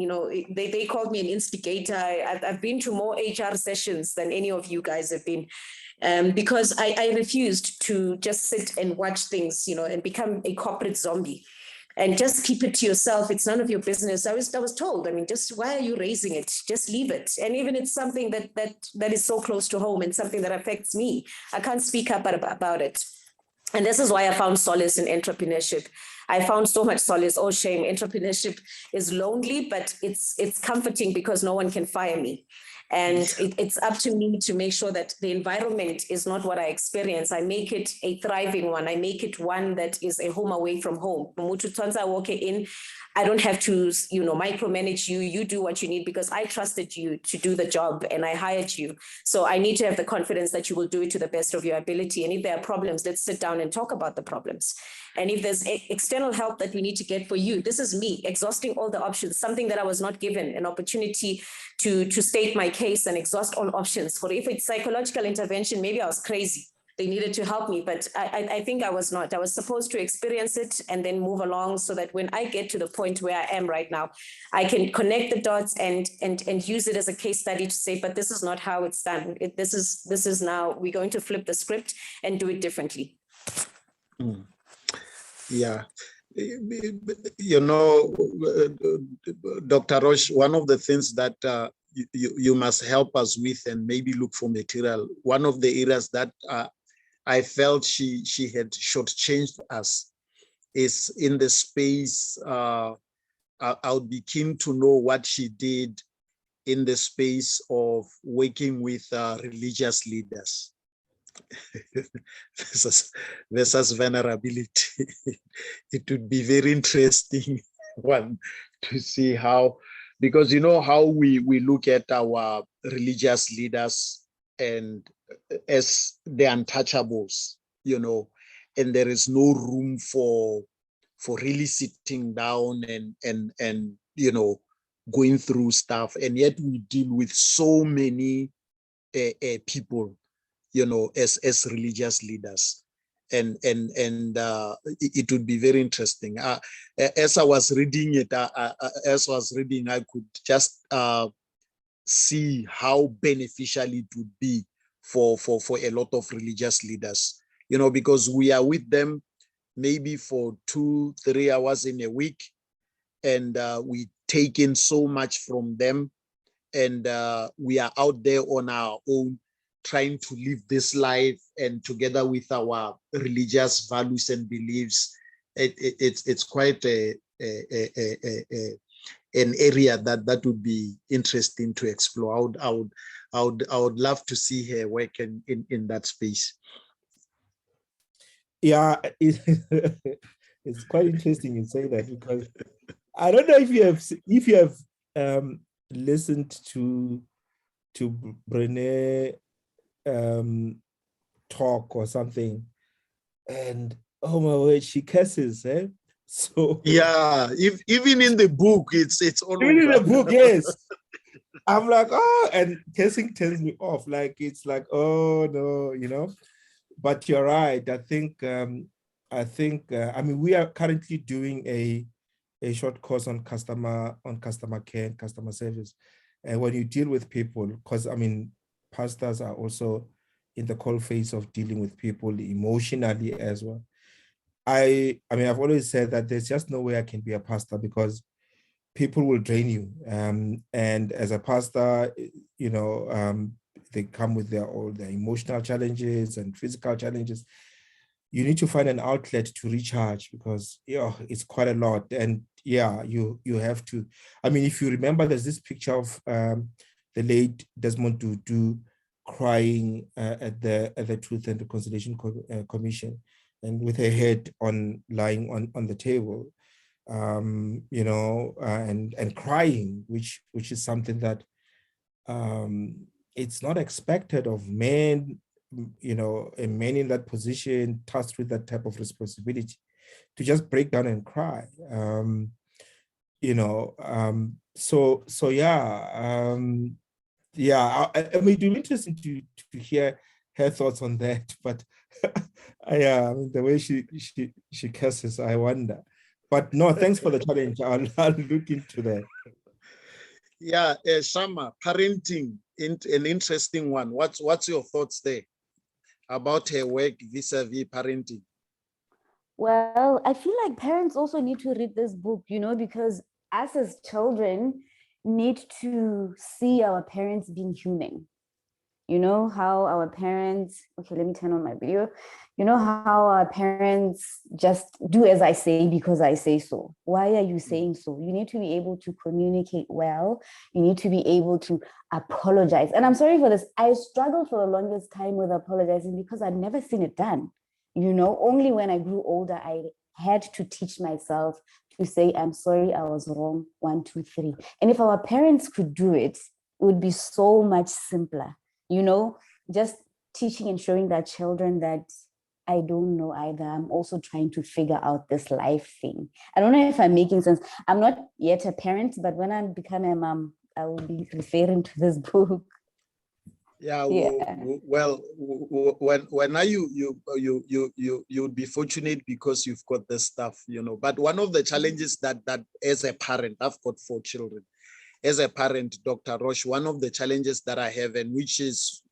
They called me an instigator. I've been to more HR sessions than any of you guys have been. Because I refused to just sit and watch things, and become a corporate zombie and just keep it to yourself. It's none of your business. I was told, I mean, just why are you raising it? Just leave it. And even it's something that is so close to home and something that affects me, I can't speak up about it. And this is why I found solace in entrepreneurship. I found so much solace. Oh, shame. Entrepreneurship is lonely, but it's comforting because no one can fire me. And it's up to me to make sure that the environment is not what I experience. I make it a thriving one. I make it one that is a home away from home. I don't have to, micromanage you. You do what you need because I trusted you to do the job and I hired you. So I need to have the confidence that you will do it to the best of your ability. And if there are problems, let's sit down and talk about the problems. And if there's external help that we need to get for you, this is me exhausting all the options, something that I was not given an opportunity to state my case and exhaust all options. For if it's psychological intervention, maybe I was crazy. They needed to help me, but I think I was not. I was supposed to experience it and then move along so that when I get to the point where I am right now, I can connect the dots and use it as a case study to say, but this is not how it's done. This is now, we're going to flip the script and do it differently. Yeah. Dr. Roche, one of the things that you must help us with and maybe look for material, one of the areas that I felt she had shortchanged us is in the space. I would be keen to know what she did in the space of working with religious leaders versus vulnerability. It would be very interesting one to see how, because how we look at our religious leaders and as the untouchables, and there is no room for really sitting down and going through stuff, and yet we deal with so many people, as religious leaders, and it would be very interesting. As I was reading it, I could just see how beneficial it would be for a lot of religious leaders, because we are with them maybe for 2-3 hours in a week, and we take in so much from them, and we are out there on our own trying to live this life, and together with our religious values and beliefs, it's quite an area that would be interesting to explore. I would love to see her work in that space. Yeah, it's quite interesting you say that, because I don't know if you have listened to Brené talk or something, and oh my word, she curses, eh? So yeah, even in the book, it's all even in the over. book, yes. I'm like, oh, and cursing turns me off. Like, it's like, oh no, But you're right. I think I mean, we are currently doing a short course on customer care and customer service. And when you deal with people, because I mean, pastors are also in the cold face of dealing with people emotionally as well. I mean, I've always said that there's just no way I can be a pastor, because people will drain you. And as a pastor, they come with all their emotional challenges and physical challenges. you need to find an outlet to recharge, because it's quite a lot. And you have to, I mean, if you remember, there's this picture of the late Desmond Tutu crying at the Truth and Reconciliation Commission, and with her head lying on the table, and crying, which is something that it's not expected of men, a man in that position, tasked with that type of responsibility, to just break down and cry. I mean, it'll be interesting to hear her thoughts on that, but I mean, the way she curses, I wonder. But no, thanks for the challenge. I'll look into that. Yeah, Shama, parenting, an interesting one. What's your thoughts there about her work vis-a-vis parenting? Well, I feel like parents also need to read this book, because us as children need to see our parents being human. How our parents, okay, let me turn on my video. How our parents just do as I say because I say so. Why are you saying so? You need to be able to communicate well. You need to be able to apologize. And I'm sorry for this. I struggled for the longest time with apologizing because I'd never seen it done. Only when I grew older, I had to teach myself to say, I'm sorry, I was wrong, 1, 2, 3. And if our parents could do it, it would be so much simpler. Just teaching and showing their children that I don't know either. I'm also trying to figure out this life thing. I don't know if I'm making sense. I'm not yet a parent, but when I become a mom, I will be referring to this book. Yeah. Well, when now you would be fortunate because you've got this stuff, But one of the challenges that as a parent, I've got 4 children. As a parent, Dr. Roche, one of the challenges that I have, and which is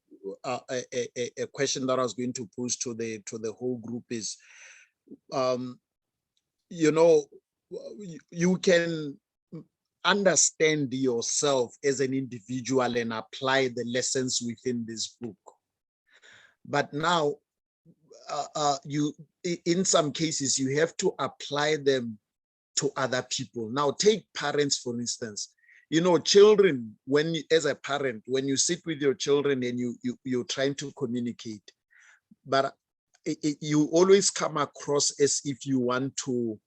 a question that I was going to pose to the whole group, is, you can understand yourself as an individual and apply the lessons within this book. But now, in some cases, you have to apply them to other people. Now, take parents, for instance. Children, as a parent, when you sit with your children and you're trying to communicate, but you always come across as if you want to,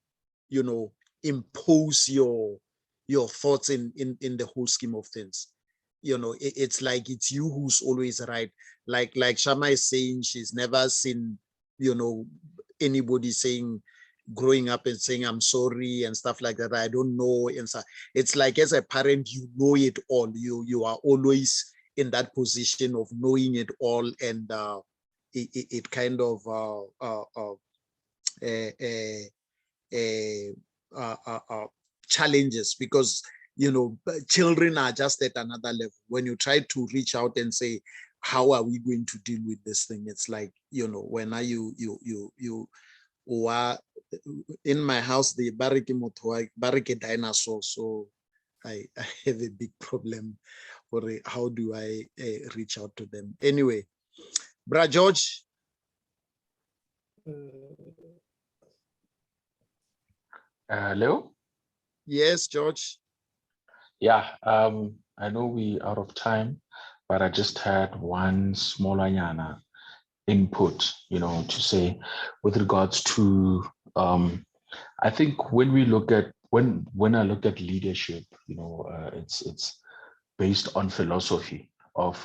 impose your thoughts in the whole scheme of things. It's like it's you who's always right. Like Shama is saying, she's never seen, anybody growing up and saying I'm sorry and stuff like that. I don't know. And so it's like, as a parent, you know it all. You are always in that position of knowing it all, and it kind of challenges, because children are just at another level. When you try to reach out and say, how are we going to deal with this thing? It's like, when are you in my house, the barricade dinosaur, so I have a big problem for how do I reach out to them. Anyway, Bra George. Leo? Yes, George. Yeah, I know we out of time, but I just had one small input, to say with regards to, I think when we look at, when I look at leadership, it's based on philosophy of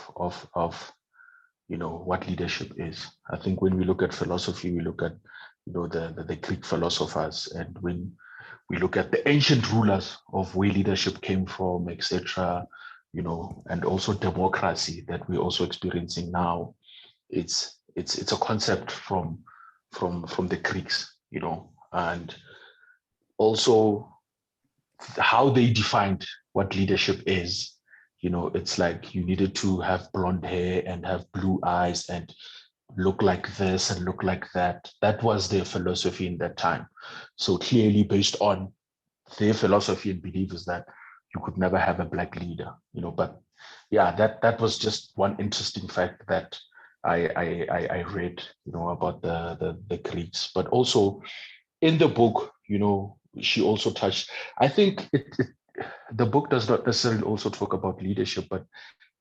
what leadership is. I think when we look at philosophy, we look at, the Greek philosophers, and when we look at the ancient rulers of where leadership came from, etc., and also democracy that we're also experiencing now, it's a concept from the Greeks, and also how they defined what leadership is. It's like you needed to have blonde hair and have blue eyes and look like this and look like that. That was their philosophy in that time. So clearly, based on their philosophy and belief, is that you could never have a black leader, but yeah, that was just one interesting fact that I read, about the Greeks, but also in the book, she also touched. I think the book does not necessarily also talk about leadership, but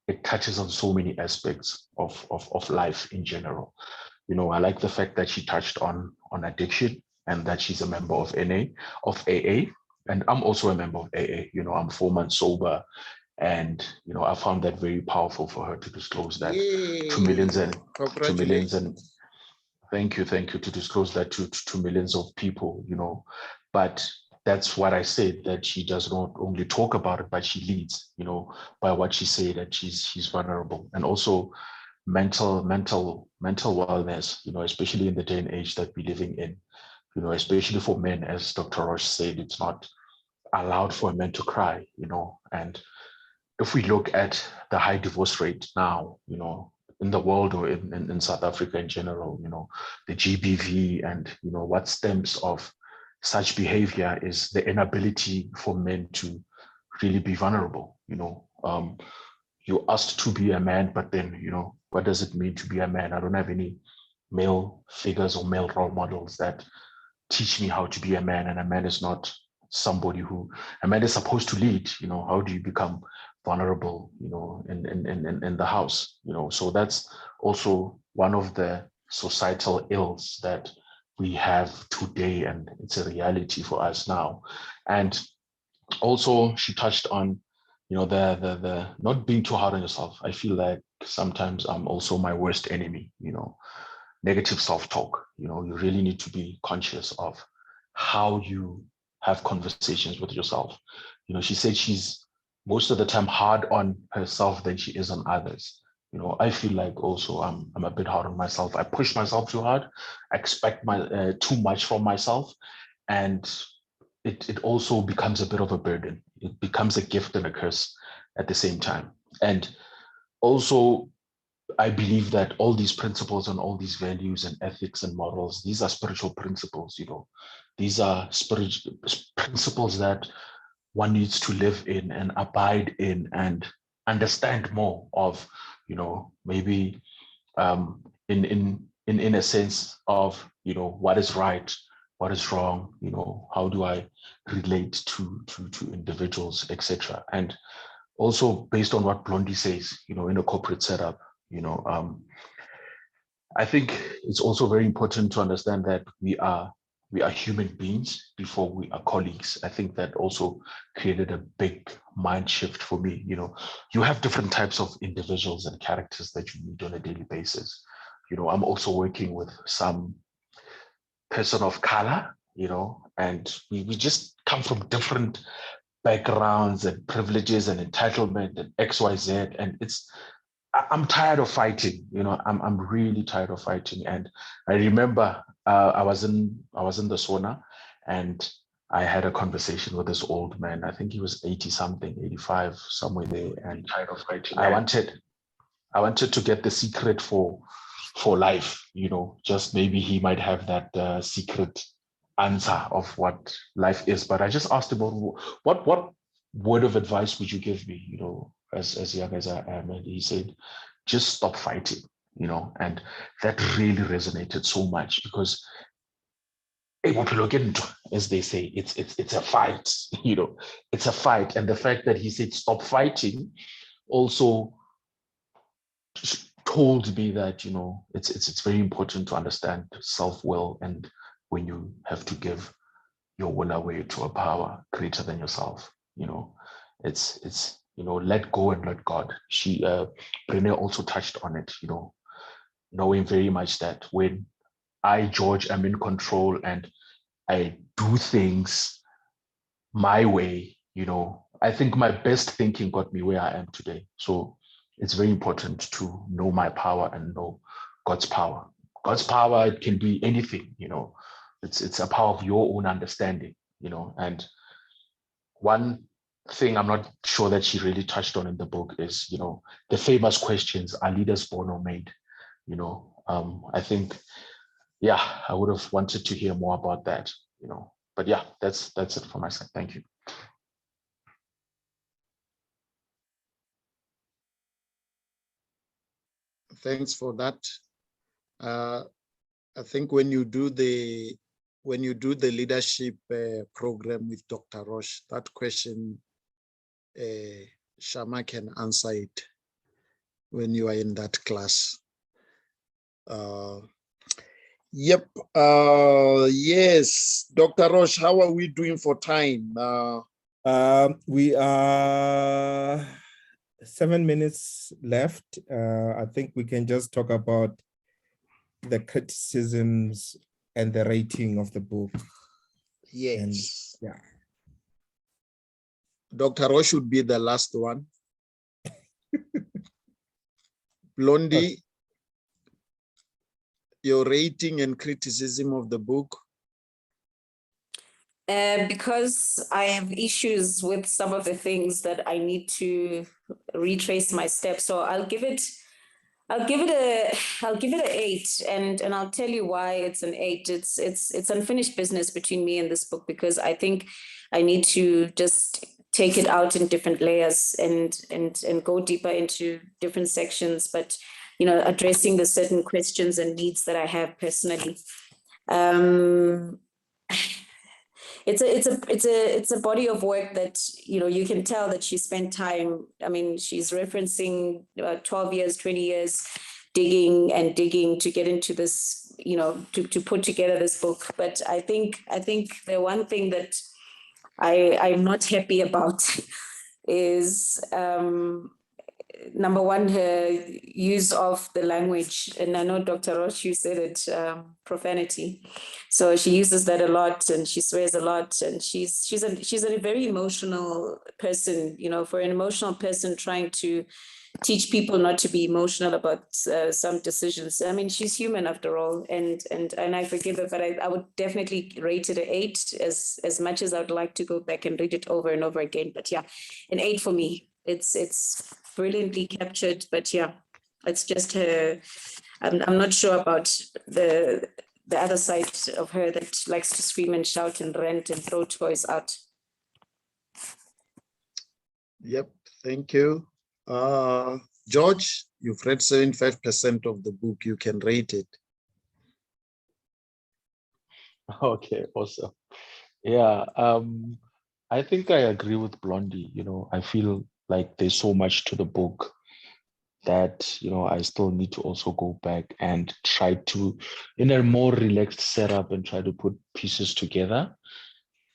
it touches on so many aspects of life in general. I like the fact that she touched on addiction and that she's a member of AA, and I'm also a member of AA. I'm 4 months sober, and I found that very powerful for her to disclose that to millions and to millions and thank you to disclose that to millions of people. But that's what I said, that she does not only talk about it, but she leads. By what she said, that she's vulnerable, and also mental wellness. Especially in the day and age that we're living in. Especially for men, as Dr. Roche said, it's not allowed for a man to cry. And if we look at the high divorce rate now, in the world or in South Africa in general, the GBV and, what stems of such behavior is the inability for men to really be vulnerable. You're asked to be a man, but then, what does it mean to be a man? I don't have any male figures or male role models that teach me how to be a man, and a man is not somebody who a man is supposed to lead. How do you become vulnerable, in the house? So that's also one of the societal ills that we have today, and it's a reality for us now. And also she touched on, the not being too hard on yourself. I feel like sometimes I'm also my worst enemy. Negative self-talk. You really need to be conscious of how you have conversations with yourself. She said she's most of the time hard on herself than she is on others. I feel like also I'm a bit hard on myself. I push myself too hard. I expect too much from myself, and it also becomes a bit of a burden. It becomes a gift and a curse at the same time. And also, I believe that all these principles and all these values and ethics and morals, these are spiritual principles. These are spiritual principles that one needs to live in and abide in and understand more of, maybe in a sense of, what is right, what is wrong, how do I relate to individuals, etc. And also based on what Blondie says, in a corporate setup, I think it's also very important to understand that we are human beings before we are colleagues. I think that also created a big mind shift for me. You have different types of individuals and characters that you meet on a daily basis. I'm also working with some person of color, and we just come from different backgrounds and privileges and entitlement and XYZ. And I'm tired of fighting. I'm really tired of fighting. And I remember I was in the sauna, and I had a conversation with this old man. I think he was 80 something, 85, somewhere there. And tired of fighting. I wanted to get the secret for life. Just maybe he might have that secret answer of what life is. But I just asked him, what word of advice would you give me? As young as I am. And he said, just stop fighting. And that really resonated so much, because as they say, it's a fight. It's a fight. And the fact that he said stop fighting also told me that it's very important to understand self-will, and when you have to give your will away to a power greater than yourself, it's let go and let God. Brené also touched on it, knowing very much that when I, George, am in control and I do things my way, I think my best thinking got me where I am today. So it's very important to know my power and know God's power. God's power, it can be anything, it's a power of your own understanding, and one thing I'm not sure that she really touched on in the book is, the famous questions, are leaders born or made? I think, I would have wanted to hear more about that, but that's it for my side. Thank you. Thanks for that. I think when you do the leadership program with Dr. Roche, that question, Shama can answer it when you are in that class. Yep. Yes, Dr. Roche, how are we doing for time? We are 7 minutes left. I think we can just talk about the criticisms and the rating of the book. Yes. And, yeah. Dr. Roche should be the last one. Blondie, your rating and criticism of the book? Because I have issues with some of the things that I need to retrace my steps, so I'll give it an 8, and I'll tell you why it's an 8. It's unfinished business between me and this book, because I think I need to just take it out in different layers and go deeper into different sections, but addressing the certain questions and needs that I have personally. It's a body of work that you can tell that she spent time. I mean, she's referencing 12 years, 20 years digging to get into this, to put together this book. But I think the one thing that I'm not happy about is number one, her use of the language, and I know Dr. Roche, you said it, profanity. So she uses that a lot, and she swears a lot, and she's a very emotional person. For an emotional person trying to teach people not to be emotional about some decisions. I mean, she's human after all, and I forgive her, but I would definitely rate it an 8. As much as I would like to go back and read it over and over again, but yeah, an 8 for me. It's brilliantly captured, but yeah, it's just her. I'm not sure about the other side of her that likes to scream and shout and rant and throw toys out. Yep, thank you. George, you've read 75% of the book. You can rate it. Okay, awesome. Yeah, I think I agree with Blondie. I feel like there's so much to the book that I still need to also go back and try to, in a more relaxed setup, and try to put pieces together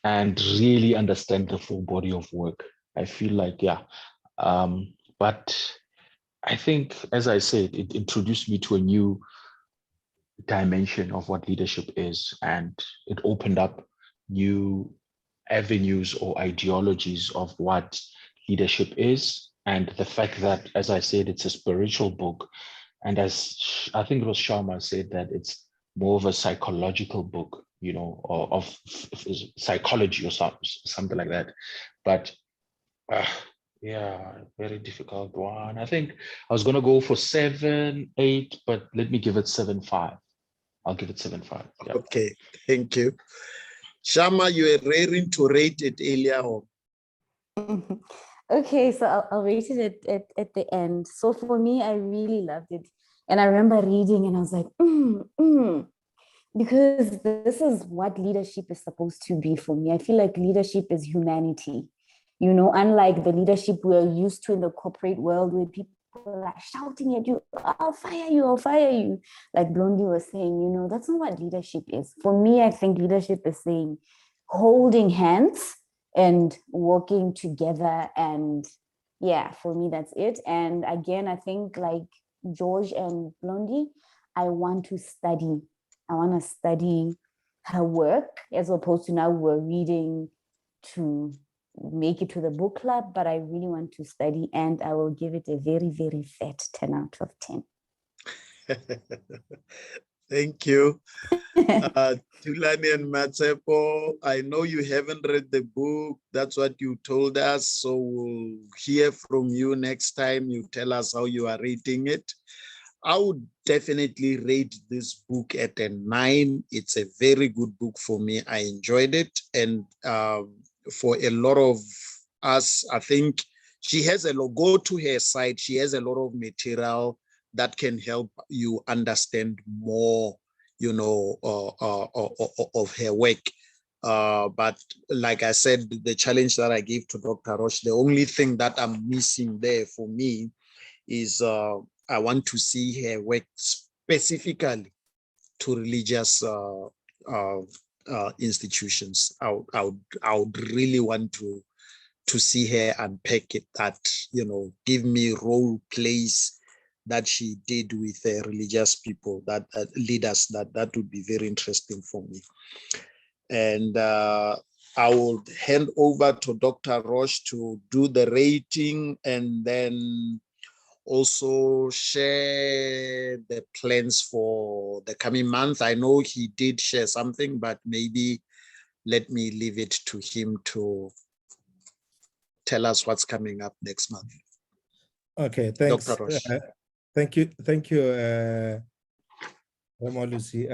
and really understand the full body of work. I feel like, yeah, but I think, as I said, it introduced me to a new dimension of what leadership is, and it opened up new avenues or ideologies of what leadership is. And the fact that, as I said, it's a spiritual book, and as I think it was Sharma said, that it's more of a psychological book, or of psychology or something like that. But yeah, very difficult one. I think I was gonna go for 7, 8, but let me give it 7.5. I'll give it 7.5. Yeah. Okay, thank you. Shama, you were raring to rate it earlier on. Okay, so I'll rate it at the end. So for me, I really loved it. And I remember reading and I was like, because this is what leadership is supposed to be for me. I feel like leadership is humanity, unlike the leadership we're used to in the corporate world where people are shouting at you, I'll fire you, I'll fire you. Like Blondie was saying, that's not what leadership is. For me, I think leadership is saying holding hands and working together. And yeah, for me, that's it. And again, I think like George and Blondie, I want to study her work, as opposed to now we're reading to make it to the book club, but I really want to study, and I will give it a very, very fat 10 out of 10. Thank you. Tulani and Matsepo, I know you haven't read the book. That's what you told us. So we'll hear from you next time you tell us how you are reading it. I would definitely rate this book at a 9. It's a very good book for me. I enjoyed it. And for a lot of us, I think she has go to her site. She has a lot of material that can help you understand more, you know, of her work. But like I said, the challenge that I gave to Dr. Roche, the only thing that I'm missing there for me is I want to see her work specifically to religious institutions. I would really want to see her unpack it, that, you know, give me role plays that she did with religious people, that leaders, that would be very interesting for me. And I will hand over to Dr. Roche to do the rating, and then also share the plans for the coming month. I know he did share something, but maybe let me leave it to him to tell us what's coming up next month. Okay, thanks. Dr. Roche. Thank you, Rama Lucy.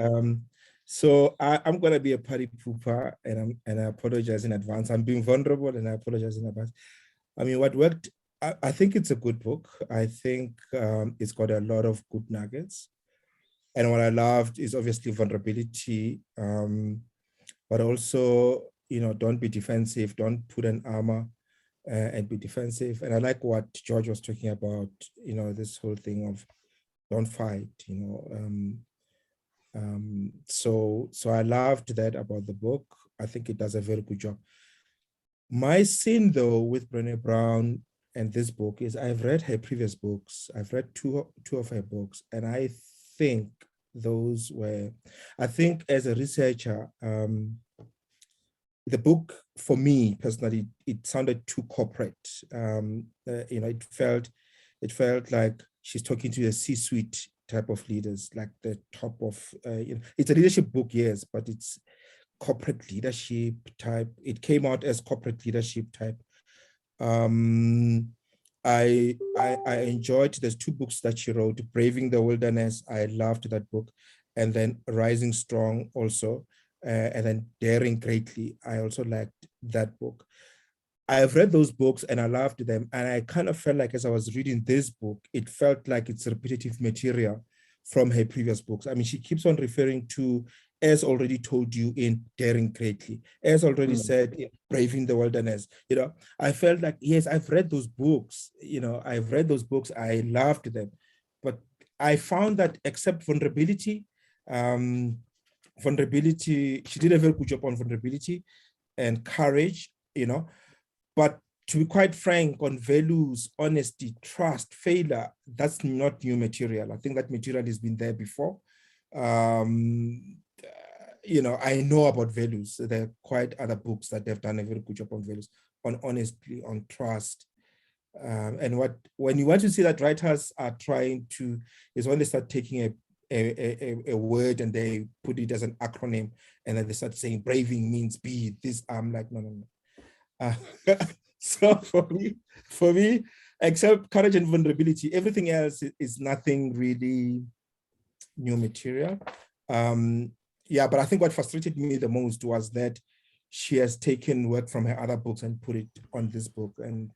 So I'm going to be a party pooper, and I apologize in advance. I'm being vulnerable, and I apologize in advance. I mean, what worked, I think it's a good book. I think it's got a lot of good nuggets. And what I loved is obviously vulnerability, but also, you know, don't be defensive, don't put an armor and be defensive. And I like what George was talking about, you know, this whole thing of don't fight, you know. So I loved that about the book. I think it does a very good job. My sin, though, with Brené Brown and this book is I've read her previous books. I've read two of her books, and I think those were, I think as a researcher, the book for me personally, it sounded too corporate. You know, it felt like she's talking to a C-suite type of leaders, like the top of, you know, it's a leadership book, yes, but it's corporate leadership type. It came out as corporate leadership type. I enjoyed, there's two books that she wrote, Braving the Wilderness. I loved that book. And then Rising Strong also. And then Daring Greatly. I also liked that book. I've read those books and I loved them. And I kind of felt like as I was reading this book, it felt like it's repetitive material from her previous books. I mean, she keeps on referring to, as already told you in Daring Greatly, as already said in Braving the Wilderness. You know, I felt like, yes, I've read those books. You know, I've read those books. I loved them. But I found that except vulnerability, she did a very good job on vulnerability and courage, you know, but to be quite frank, on values, honesty, trust, failure, that's not new material. I think that material has been there before. You know, I know about values. There are quite other books that they've done a very good job on values, on honesty, on trust. And when you want to see that writers are trying to, is when they start taking a word and they put it as an acronym, and then they start saying braving means be this. I'm like, no. So for me, except courage and vulnerability, everything else is nothing really new material. Yeah, but I think what frustrated me the most was that she has taken work from her other books and put it on this book. And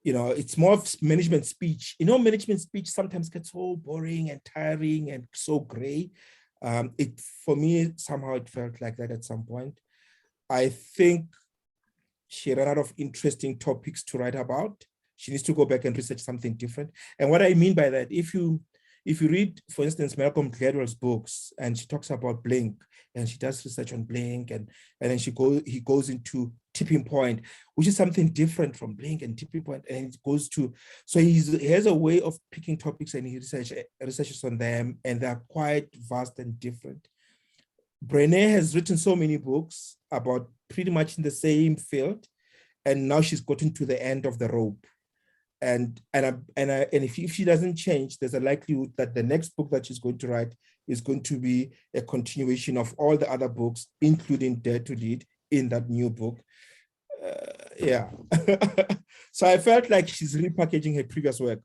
you know, it's more of management speech. You know, management speech sometimes gets so boring and tiring and so gray. For me, somehow it felt like that at some point. I think she ran out of interesting topics to write about. She needs to go back and research something different. And what I mean by that, if you read, for instance, Malcolm Gladwell's books, and she talks about Blink, and she does research on Blink, and then he goes into Tipping Point, which is something different from Blink and Tipping Point, and it goes to, so he has a way of picking topics and he researches on them, and they're quite vast and different. Brené has written so many books about pretty much in the same field, and now she's gotten to the end of the rope. And if she doesn't change, there's a likelihood that the next book that she's going to write is going to be a continuation of all the other books, including Dare to Lead, in that new book. Yeah. So I felt like she's repackaging her previous work.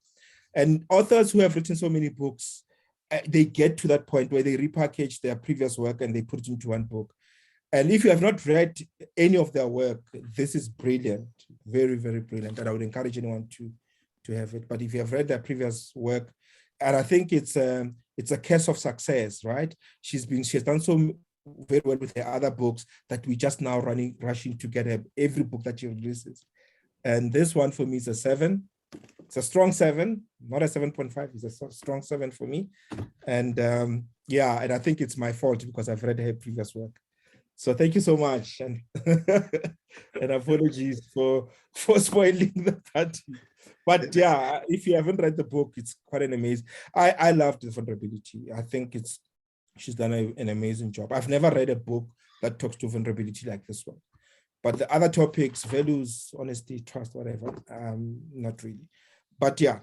And authors who have written so many books, they get to that point where they repackage their previous work and they put it into one book. And if you have not read any of their work, this is brilliant, very, very brilliant. And I would encourage anyone to have it. But if you have read their previous work, and I think it's a case of success, right? She has done so very well with her other books that we just now rushing to get her every book that she releases. And this one for me is a 7. It's a strong 7, not a 7.5. It's a strong 7 for me. And yeah, and I think it's my fault because I've read her previous work. So thank you so much, and and apologies for spoiling the party. But yeah, if you haven't read the book, it's quite an amazing. I loved the vulnerability. I think she's done an amazing job. I've never read a book that talks to vulnerability like this one. But the other topics, values, honesty, trust, whatever, not really. But yeah,